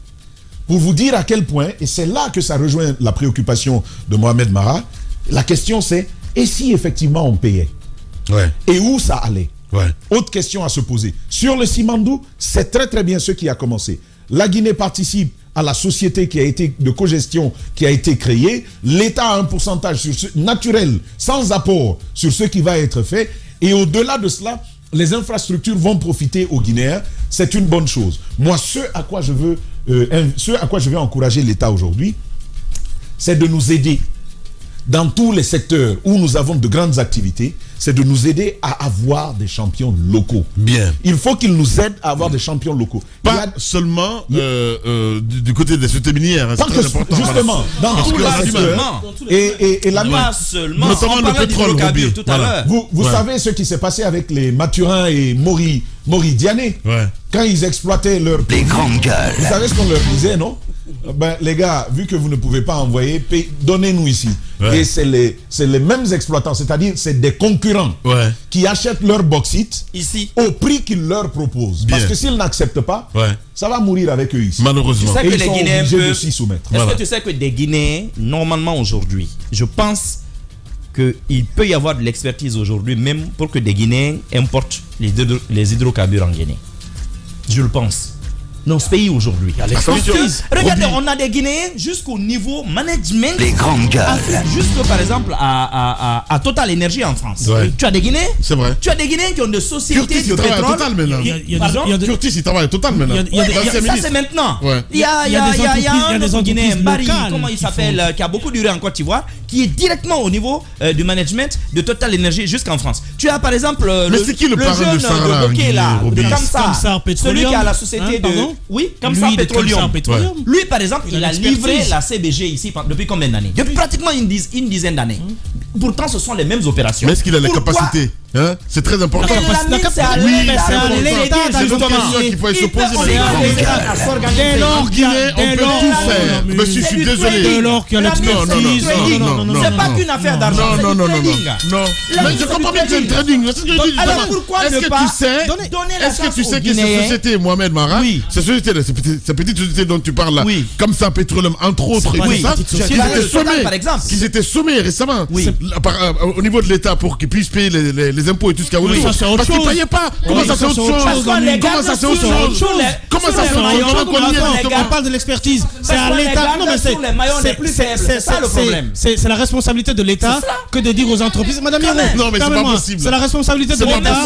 Speaker 3: Pour vous dire à quel point, et c'est là que ça rejoint la préoccupation de Mohamed Mara, la question c'est, et si effectivement on payait?
Speaker 1: Ouais.
Speaker 3: Et où ça allait?
Speaker 1: Ouais.
Speaker 3: Autre question à se poser. Sur le Simandou, c'est très très bien ce qui a commencé. La Guinée participe à la société de cogestion qui a été créée. L'État a un pourcentage naturel, sans apport, sur ce qui va être fait. Et au-delà de cela, les infrastructures vont profiter aux Guinéens. C'est une bonne chose. Moi, ce à quoi je veux encourager l'État aujourd'hui, c'est de nous aider dans tous les secteurs où nous avons de grandes activités, c'est de nous aider à avoir des champions locaux.
Speaker 1: Bien.
Speaker 3: Il faut qu'ils nous aident à avoir des champions locaux.
Speaker 1: Pas seulement du côté des sociétés minières. Hein, c'est très important.
Speaker 3: Justement, dans tous les secteurs. Et la
Speaker 4: pas seulement.
Speaker 1: Notamment le pétrole,
Speaker 4: tout à l'heure.
Speaker 3: Vous savez ce qui s'est passé avec les Mathurin et Maury Diané, quand ils exploitaient leur...
Speaker 7: Les grandes gueules.
Speaker 3: Vous savez ce qu'on leur disait, non? Ben, les gars, vu que vous ne pouvez pas envoyer, donnez-nous ici. Ouais. Et c'est les mêmes exploitants, c'est-à-dire c'est des concurrents qui achètent leur bauxite ici au prix qu'ils leur proposent. Bien. Parce que s'ils n'acceptent pas, ça va mourir avec eux ici.
Speaker 1: Malheureusement.
Speaker 4: Tu sais que les Guinéens
Speaker 3: de s'y soumettre.
Speaker 4: Est-ce que tu sais que des Guinéens, normalement aujourd'hui, je pense qu'il peut y avoir de l'expertise aujourd'hui, même pour que des Guinéens importent les hydrocarbures en Guinée. Je le pense. Dans ce pays aujourd'hui. Regardez, on a des Guinéens jusqu'au niveau management.
Speaker 7: Les grandes gueules.
Speaker 4: Jusque par exemple à Total Energy en France. Ouais. Tu as des Guinéens.
Speaker 1: C'est vrai.
Speaker 4: Tu as des Guinéens qui ont des sociétés de pétrole.
Speaker 1: Total maintenant. Curtis, il travaille à Total maintenant.
Speaker 4: Ça c'est maintenant. Il y a un autre Guinéen, Barry, comment il s'appelle, qui a beaucoup duré en Côte d'Ivoire, qui est directement au niveau du management de Total Energy jusqu'en France. Tu as par exemple le jeune de Bokeh là, de Kamsar, celui qui a la société de... Oui, Kamsar Petroleum. Lui, par exemple, il a livré la CBG ici depuis combien d'années? Depuis pratiquement une dizaine d'années. Pourtant, ce sont les mêmes opérations.
Speaker 1: Mais est-ce qu'il a les capacités? Hein? C'est très important.
Speaker 4: La mine, c'est à l'État.
Speaker 1: C'est une question qu'il faut se poser.
Speaker 5: Dès lors qu'il y a
Speaker 1: on peut tout faire. Monsieur, je suis désolé.
Speaker 5: Dès lors qu'il y a l'expertise.
Speaker 4: C'est pas qu'une affaire d'argent.
Speaker 1: Non. Mais je comprends bien que c'est un trading.
Speaker 4: Alors pourquoi ne pas donner la chance
Speaker 1: Est-ce que tu sais que
Speaker 4: Guinéens?
Speaker 1: cette société, Mohamed Mara, cette petite société dont tu parles là, comme ça, Petroleum, entre autres, qu'ils étaient sommés récemment au niveau de l'État pour qu'ils puissent payer les impôts et tout ce qu'il y a autour. Parce qu'ils ne payaient pas. Comment ça c'est autre chose? Comment ça c'est autre chose? Comment ça c'est autre chose?
Speaker 5: On parle de l'expertise. C'est à l'État. Non, mais c'est ça le problème. C'est la responsabilité de l'État que de dire aux entreprises. Madame Hiro,
Speaker 1: non, mais c'est pas possible.
Speaker 5: C'est la responsabilité de l'État.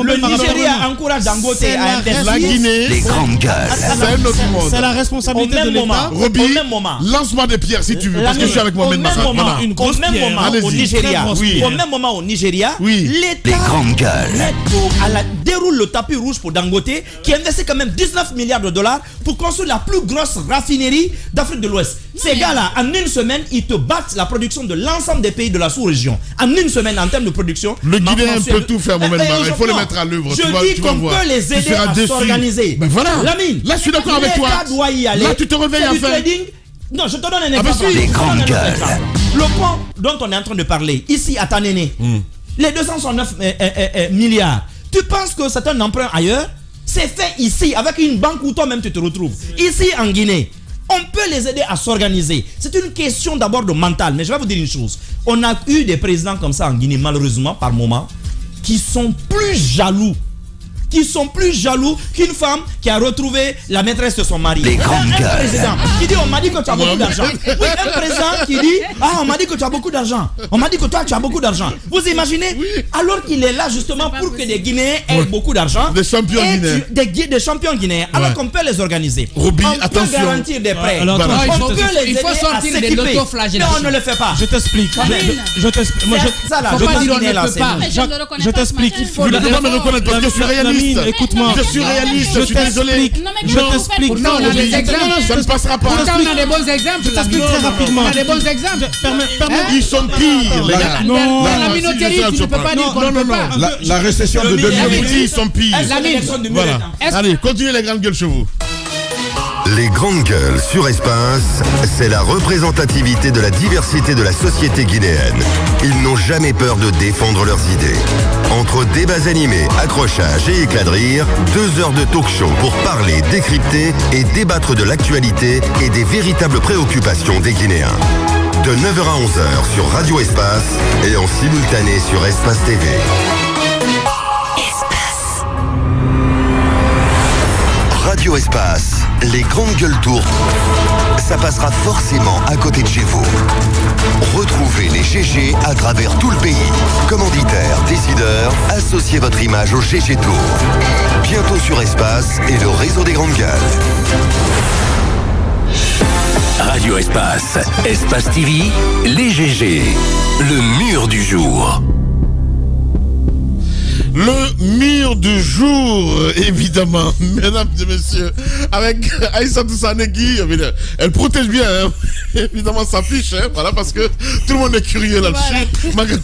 Speaker 4: Le Nigeria encourage Dangote à investir.
Speaker 1: La Guinée,
Speaker 7: les grandes gueules.
Speaker 1: C'est un autre monde.
Speaker 5: C'est la responsabilité de l'État.
Speaker 1: Roby, lance-moi des pierres si tu veux, parce que je suis avec Mohamed Mara.
Speaker 4: Au même moment au Nigeria, l'État déroule le tapis rouge pour Dangote, qui investit quand même 19 milliards de dollars pour construire la plus grosse raffinerie d'Afrique de l'Ouest. Ces gars-là, en une semaine, ils te battent la production de l'ensemble des pays de la sous-région. En une semaine, en termes de production.
Speaker 1: Le Guinéen peut tout faire, Mohamed Mara. Il faut le mettre à l'œuvre.
Speaker 4: Je dis qu'on peut les aider à s'organiser.
Speaker 1: Ben voilà.
Speaker 4: Lamine,
Speaker 1: là, je suis d'accord avec toi.
Speaker 4: Doit y aller.
Speaker 1: Là, tu te réveilles à faire.
Speaker 4: Non, je te donne un exemple. Le pont dont on est en train de parler, ici à Tanéné, les 269 milliards, tu penses que c'est un emprunt ailleurs? C'est fait ici, avec une banque où toi-même tu te retrouves. Ici en Guinée, on peut les aider à s'organiser. C'est une question d'abord de mental. Mais je vais vous dire une chose. On a eu des présidents comme ça en Guinée, malheureusement, par moment, qui sont plus jaloux. Qu'une femme qui a retrouvé la maîtresse de son mari.
Speaker 7: Les grandes gueules.
Speaker 4: Un président qui dit on m'a dit que tu as beaucoup d'argent. Oui, un président qui dit on m'a dit que tu as beaucoup d'argent. On m'a dit que toi tu as beaucoup d'argent. Vous imaginez? Alors qu'il est là justement pour que des Guinéens aient beaucoup d'argent.
Speaker 1: Des champions guinéens.
Speaker 4: Des champions guinéens. Alors qu'on peut les organiser.
Speaker 1: Roby,
Speaker 4: on peut garantir des prêts. On peut les aider à s'équiper. Mais on ne le fait pas.
Speaker 5: Je t'explique. Je t'explique.
Speaker 1: Vous ne devez pas me reconnaître parce que je suis réaliste.
Speaker 5: Écoute-moi.
Speaker 1: Je suis réaliste, je suis désolé.
Speaker 5: Je t'explique.
Speaker 1: Non, ça ne passera pas.
Speaker 2: On a des bons exemples.
Speaker 5: Je t'explique très rapidement.
Speaker 2: On a des bons exemples.
Speaker 1: Ils sont pires, les gars.
Speaker 2: Non, la minoterie, tu ne peux pas dire qu'on ne peut pas.
Speaker 3: La récession de 2008.
Speaker 1: Ils sont pires. Voilà. Allez, continuez les grandes gueules chez vous.
Speaker 7: Les grandes gueules sur Espace, c'est la représentativité de la diversité de la société guinéenne. Ils n'ont jamais peur de défendre leurs idées. Entre débats animés, accrochages et éclats de rire, 2 heures de talk show pour parler, décrypter et débattre de l'actualité et des véritables préoccupations des Guinéens. De 9h à 11h sur Radio Espace et en simultané sur Espace TV. Radio Espace, les grandes gueules tour, ça passera forcément à côté de chez vous. Retrouvez les GG à travers tout le pays. Commanditaires, décideurs, associez votre image au GG Tour. Bientôt sur Espace et le réseau des grandes gueules.
Speaker 8: Radio Espace, Espace TV, les GG, le mur du jour.
Speaker 1: Le mur du jour, évidemment, mesdames et messieurs, avec Aïssatou Sané qui, elle protège bien, hein, évidemment, sa fiche, hein, voilà, parce que tout le monde est curieux là-dessus.
Speaker 11: Voilà.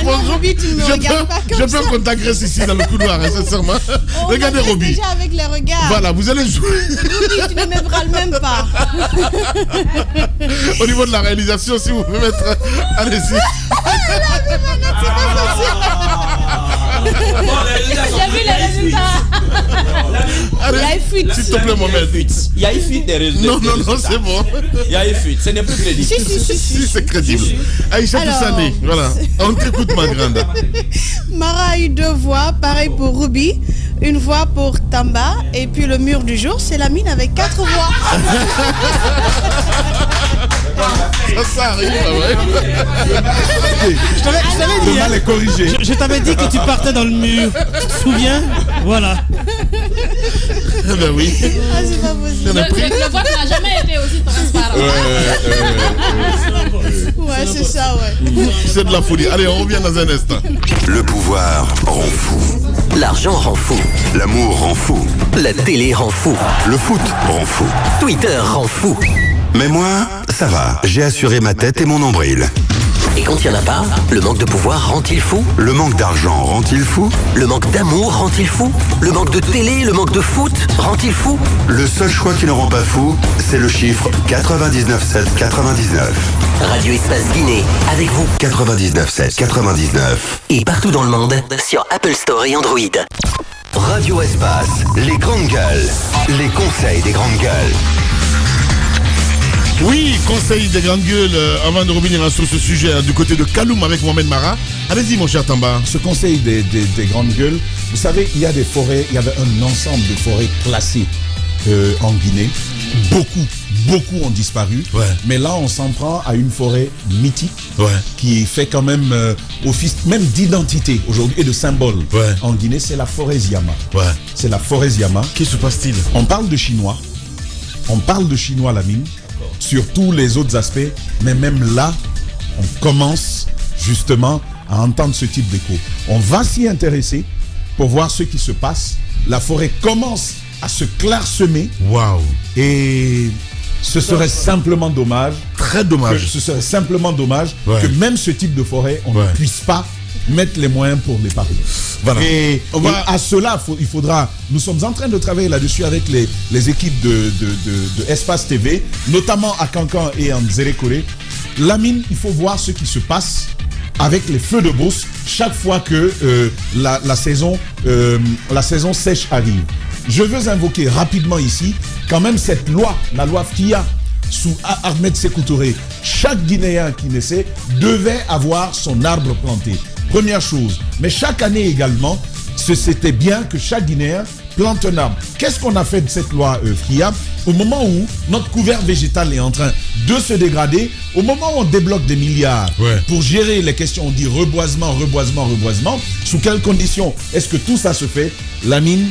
Speaker 11: Non, Roby, tu ne me regardes pas comme ça.
Speaker 1: J'ai peur qu'on t'agresse ici dans le couloir, hein, sincèrement. Regardez Roby.
Speaker 11: Déjà avec les regards.
Speaker 1: Voilà, vous allez jouer.
Speaker 11: Roby, tu ne me brales même pas.
Speaker 1: Au niveau de la réalisation, si vous pouvez mettre, allez-y.
Speaker 11: J'ai vu les résultats.
Speaker 1: Allez,
Speaker 11: il y a une fuite.
Speaker 1: S'il te plaît, Mohamed.
Speaker 4: Il y a une fuite des résultats.
Speaker 1: Non, c'est bon.
Speaker 4: Il y a une fuite. Ce n'est plus crédible.
Speaker 1: Si, c'est crédible. Aïssatou Sané, voilà. On t'écoute, ma grande.
Speaker 11: Mara a eu 2 voix, pareil pour Roby. Une voix pour Tamba. Et puis le mur du jour, c'est Lamine avec 4 voix.
Speaker 1: Ça arrive, ouais.
Speaker 5: Je t'avais dit,
Speaker 3: mal est corrigé.
Speaker 5: Je t'avais dit que tu partais dans le mur. Tu te souviens? Voilà.
Speaker 1: Ben oui.
Speaker 11: Ah, c'est pas possible.
Speaker 6: Le vote n'a jamais été aussi transparent.
Speaker 11: Ouais, c'est ça, ouais.
Speaker 1: C'est de la folie. Allez, on revient dans un instant.
Speaker 7: Le pouvoir rend fou.
Speaker 8: L'argent rend fou.
Speaker 7: L'amour rend fou.
Speaker 8: La télé rend fou.
Speaker 7: Le foot rend fou.
Speaker 8: Twitter rend fou.
Speaker 7: Mais moi, ça va. J'ai assuré ma tête et mon nombril.
Speaker 8: Et quand il n'y en a pas, le manque de pouvoir rend-il fou?
Speaker 9: Le manque d'argent rend-il fou?
Speaker 8: Le manque d'amour rend-il fou? Le manque de télé, le manque de foot rend-il fou?
Speaker 9: Le seul choix qui ne rend pas fou, c'est le chiffre 99,799.
Speaker 8: Radio Espace Guinée, avec vous.
Speaker 9: 99,799.
Speaker 8: Et partout dans le monde, sur Apple Store et Android.
Speaker 10: Radio Espace, les grandes gueules. Les conseils des grandes gueules.
Speaker 1: Oui, conseil des grandes gueules, avant de revenir sur ce sujet du côté de Kaloum avec Mohamed Mara. Allez-y mon cher Tamba.
Speaker 3: Ce conseil des grandes gueules, vous savez, il y a des forêts, il y avait un ensemble de forêts classées en Guinée. Beaucoup ont disparu. Ouais. Mais là, on s'en prend à une forêt mythique qui fait quand même office même d'identité aujourd'hui et de symbole en Guinée. C'est la forêt Ziama. C'est la forêt Ziama.
Speaker 1: Qu'est-ce qui se passe-t-il?
Speaker 3: On parle de chinois. On parle de chinois, Lamine, sur tous les autres aspects. Mais même là, on commence justement à entendre ce type d'écho. On va s'y intéresser pour voir ce qui se passe. La forêt commence à se clairsemer.
Speaker 1: Waouh!
Speaker 3: Et ce serait simplement dommage.
Speaker 1: Très dommage.
Speaker 3: Ce serait simplement dommage que même ce type de forêt, on ne puisse pas mettre les moyens pour l'épargner.
Speaker 1: Voilà.
Speaker 3: Et à cela, il faudra. Nous sommes en train de travailler là-dessus avec les équipes de Espace TV, notamment à Cancan et en Zérékoré. Lamine, il faut voir ce qui se passe avec les feux de brousse chaque fois que la saison sèche arrive. Je veux invoquer rapidement ici quand même cette loi, la loi FIA sous Ahmed Sékou Touré. Chaque Guinéen qui naissait devait avoir son arbre planté. Première chose. Mais chaque année également, c'était bien que chaque Guinéen plante un arbre. Qu'est-ce qu'on a fait de cette loi FIA? Au moment où notre couvert végétal est en train de se dégrader, au moment où on débloque des milliards pour gérer les questions, on dit reboisement, sous quelles conditions est-ce que tout ça se fait? Lamine,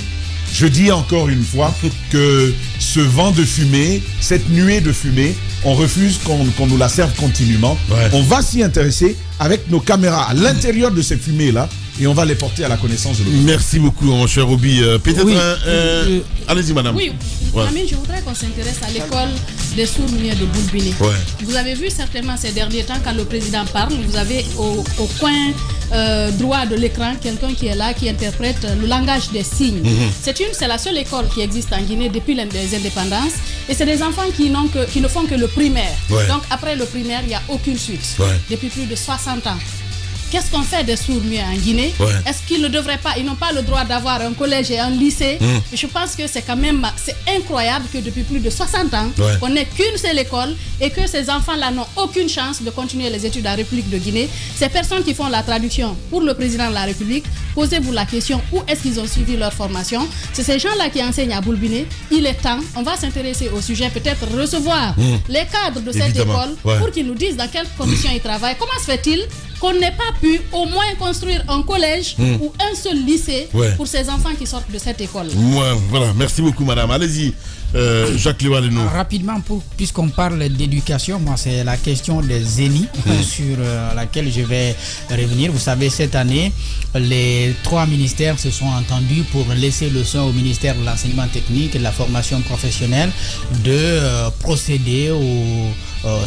Speaker 3: je dis encore une fois que ce vent de fumée, cette nuée de fumée, on refuse qu'on nous la serve continuellement. On va s'y intéresser avec nos caméras à l'intérieur de ces fumées-là et on va les porter à la connaissance de l'opinion.
Speaker 1: Merci beaucoup, mon cher Roby. Peut-être allez-y, madame.
Speaker 6: Oui, Lamine, je voudrais qu'on s'intéresse à l'école des sourds-muets de Boulbini. Vous avez vu certainement ces derniers temps, quand le président parle, vous avez au coin droit de l'écran quelqu'un qui est là, qui interprète le langage des signes. C'est la seule école qui existe en Guinée depuis les indépendances. Et c'est des enfants qui ne font que le primaire. Donc après le primaire, il n'y a aucune suite. Depuis plus de 60 ans. Qu'est-ce qu'on fait des sourds-muets en Guinée? Est-ce qu'ils ne devraient pas, ils n'ont pas le droit d'avoir un collège et un lycée? Je pense que c'est quand même, c'est incroyable que depuis plus de 60 ans, on n'ait qu'une seule école et que ces enfants-là n'ont aucune chance de continuer les études à la République de Guinée. Ces personnes qui font la traduction pour le président de la République, posez-vous la question, où est-ce qu'ils ont suivi leur formation? C'est ces gens-là qui enseignent à Boulbini. Il est temps, on va s'intéresser au sujet, peut-être recevoir les cadres de cette école pour qu'ils nous disent dans quelles conditions ils travaillent. Comment se fait-il qu'on n'ait pas pu au moins construire un collège ou un seul lycée pour ces enfants qui sortent de cette école?
Speaker 1: Voilà, merci beaucoup madame. Allez-y, Jacques Léo.
Speaker 2: Rapidement, puisqu'on parle d'éducation, moi c'est la question des zéniths sur laquelle je vais revenir. Vous savez, cette année, les 3 ministères se sont entendus pour laisser le soin au ministère de l'enseignement technique et de la formation professionnelle de procéder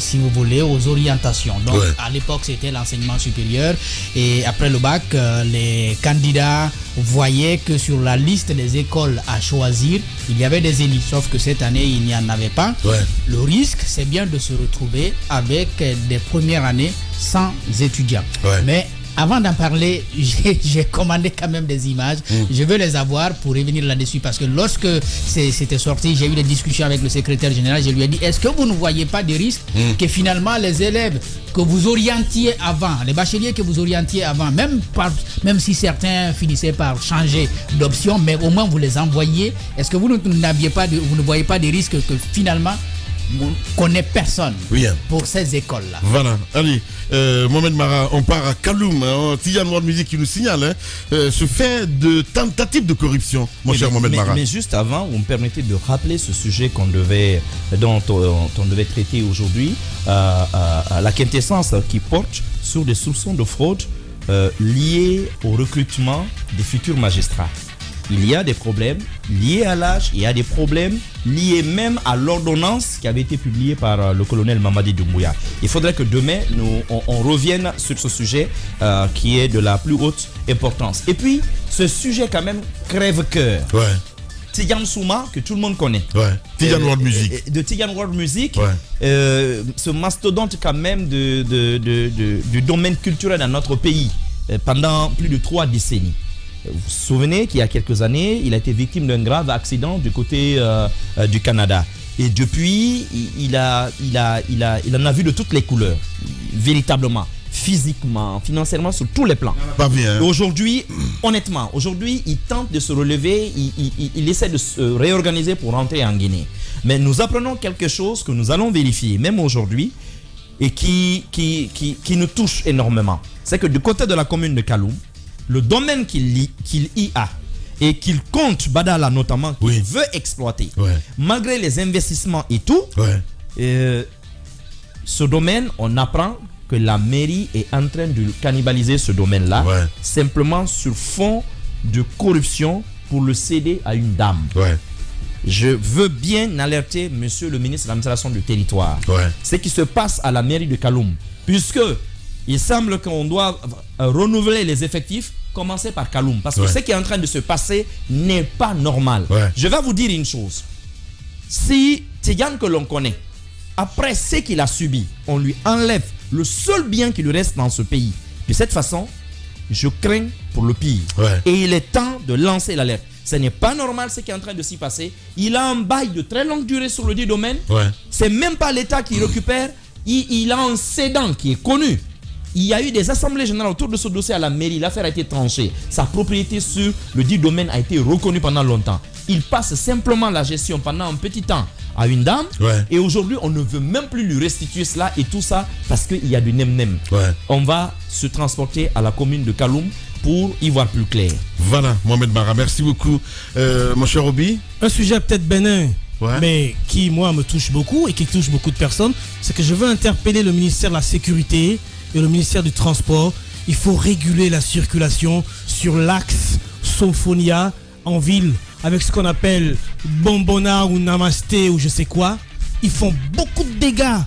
Speaker 2: si vous voulez, aux orientations. Donc, à l'époque, c'était l'enseignement supérieur. Et après le bac, les candidats voyaient que sur la liste des écoles à choisir, il y avait des élites. Sauf que cette année, il n'y en avait pas. Le risque, c'est bien de se retrouver avec des premières années sans étudiants. Mais avant d'en parler, j'ai commandé quand même des images. Je veux les avoir pour revenir là-dessus parce que lorsque c'était sorti, j'ai eu des discussions avec le secrétaire général. Je lui ai dit, est-ce que vous ne voyez pas de risque que finalement les élèves que vous orientiez avant, les bacheliers que vous orientiez avant, même si certains finissaient par changer d'option, mais au moins vous les envoyiez, est-ce que vous ne voyez pas de risque que finalement qu'on n'ait personne pour ces écoles-là?
Speaker 1: Voilà, allez, Mohamed Mara, on part à Kaloum, Tidiane World Music qui nous signale ce fait de tentative de corruption, mon cher Mohamed Mara.
Speaker 4: Mais juste avant, vous me permettez de rappeler ce sujet dont on devait traiter aujourd'hui, la quintessence qui porte sur des soupçons de fraude liés au recrutement des futurs magistrats. il y a des problèmes liés à l'âge, il y a des problèmes liés même à l'ordonnance qui avait été publiée par le colonel Mamadi Doumbouya. Il faudrait que demain, on revienne sur ce sujet qui est de la plus haute importance. Et puis, ce sujet quand même crève-cœur.
Speaker 1: Ouais.
Speaker 4: Tidiane Souma, que tout le monde connaît.
Speaker 1: Ouais. Tidiane World Music.
Speaker 4: De Tidiane World Music.
Speaker 1: Ouais.
Speaker 4: Ce mastodonte quand même du domaine culturel dans notre pays pendant plus de 3 décennies. Vous vous souvenez qu'il y a quelques années, il a été victime d'un grave accident du côté du Canada. Et depuis, il en a vu de toutes les couleurs, véritablement, physiquement, financièrement, sur tous les plans.
Speaker 1: Pas bien.
Speaker 4: Aujourd'hui, honnêtement, il tente de se relever, il essaie de se réorganiser pour rentrer en Guinée. Mais nous apprenons quelque chose que nous allons vérifier, même aujourd'hui, et qui nous touche énormément. C'est que du côté de la commune de Kaloum, le domaine qu'il y a et qu'il compte, Badala notamment, qu'il veut exploiter, malgré les investissements et tout, ce domaine, on apprend que la mairie est en train de cannibaliser ce domaine-là, simplement sur fond de corruption pour le céder à une dame. Je veux bien alerter monsieur le ministre de l'administration du territoire. Ce qui se passe à la mairie de Kaloum, puisque il semble qu'on doit renouveler les effectifs, commencer par Kaloum. Parce que ce qui est en train de se passer n'est pas normal. Je vais vous dire une chose. Si Tidiane que l'on connaît, après ce qu'il a subi, on lui enlève le seul bien qui lui reste dans ce pays, de cette façon, je crains pour le pire. Et il est temps de lancer l'alerte. Ce n'est pas normal ce qui est en train de s'y passer. Il a un bail de très longue durée sur le dit domaine. C'est même pas l'État qui récupère. Il a un cédant qui est connu. Il y a eu des assemblées générales autour de ce dossier à la mairie. L'affaire a été tranchée. Sa propriété sur le dit domaine a été reconnue pendant longtemps. Il passe simplement la gestion pendant un petit temps à une dame. Et aujourd'hui, on ne veut même plus lui restituer cela et tout ça parce qu'il y a du nem-nem. On va se transporter à la commune de Kaloum pour y voir plus clair.
Speaker 1: Voilà, Mohamed Mara, merci beaucoup. Mon cher Obi.
Speaker 5: Un sujet peut-être bénin, mais qui, moi, me touche beaucoup et qui touche beaucoup de personnes, c'est que je veux interpeller le ministère de la Sécurité et le ministère du Transport. Il faut réguler la circulation sur l'axe Somphonia en ville avec ce qu'on appelle Bombona ou Namasté ou je sais quoi. Ils font beaucoup de dégâts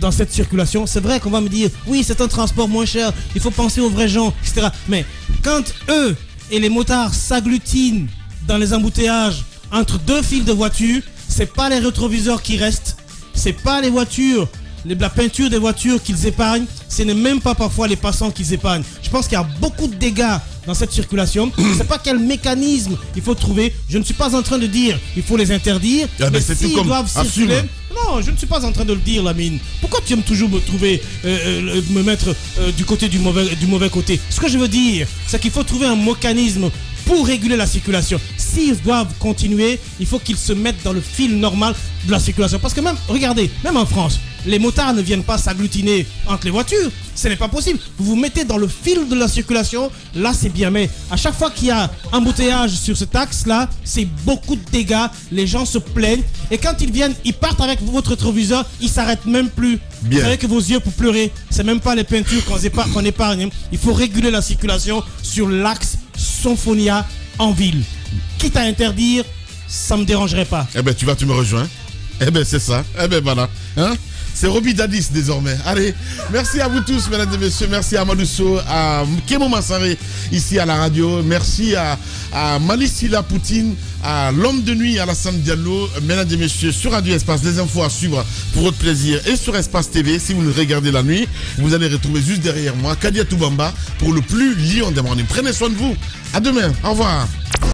Speaker 5: dans cette circulation. C'est vrai qu'on va me dire oui, c'est un transport moins cher, il faut penser aux vrais gens, etc. Mais quand eux et les motards s'agglutinent dans les embouteillages entre 2 files de voitures, c'est pas les rétroviseurs qui restent, c'est pas les voitures, la peinture des voitures qu'ils épargnent, ce n'est même pas parfois les passants qu'ils épargnent. Je pense qu'il y a beaucoup de dégâts dans cette circulation. Je ne sais pas quel mécanisme il faut trouver. Je ne suis pas en train de dire il faut les interdire. Mais s'ils doivent circuler... Non, je ne suis pas en train de le dire, Lamine. Pourquoi tu aimes toujours me mettre du côté du mauvais côté? Ce que je veux dire, c'est qu'il faut trouver un mécanisme pour réguler la circulation. S'ils doivent continuer, il faut qu'ils se mettent dans le fil normal de la circulation. Parce que même, regardez, même en France, les motards ne viennent pas s'agglutiner entre les voitures. Ce n'est pas possible. Vous vous mettez dans le fil de la circulation. Là, c'est bien. Mais à chaque fois qu'il y a embouteillage sur cet axe-là, c'est beaucoup de dégâts. Les gens se plaignent. Et quand ils viennent, ils partent avec votre rétroviseur. Ils ne s'arrêtent même plus. Bien. Vous savez que vos yeux pour pleurer, c'est même pas les peintures qu'on épargne. Il faut réguler la circulation sur l'axe Somphonia en ville. Quitte à interdire, ça ne me dérangerait pas.
Speaker 1: Eh ben, tu me rejoins. Eh ben, c'est ça. Eh ben, voilà. Hein? C'est Roby Dadis désormais. Allez, merci à vous tous, mesdames et messieurs. Merci à Madousso, à Kémo Massaré, ici à la radio. Merci à Malissila Poutine, à l'homme de nuit, Alassane Diallo. Mesdames et messieurs, sur Radio Espace, les infos à suivre pour votre plaisir. Et sur Espace TV, si vous nous regardez la nuit, vous allez retrouver juste derrière moi Kadia Toubamba pour le plus lion des mornings. Prenez soin de vous. À demain. Au revoir.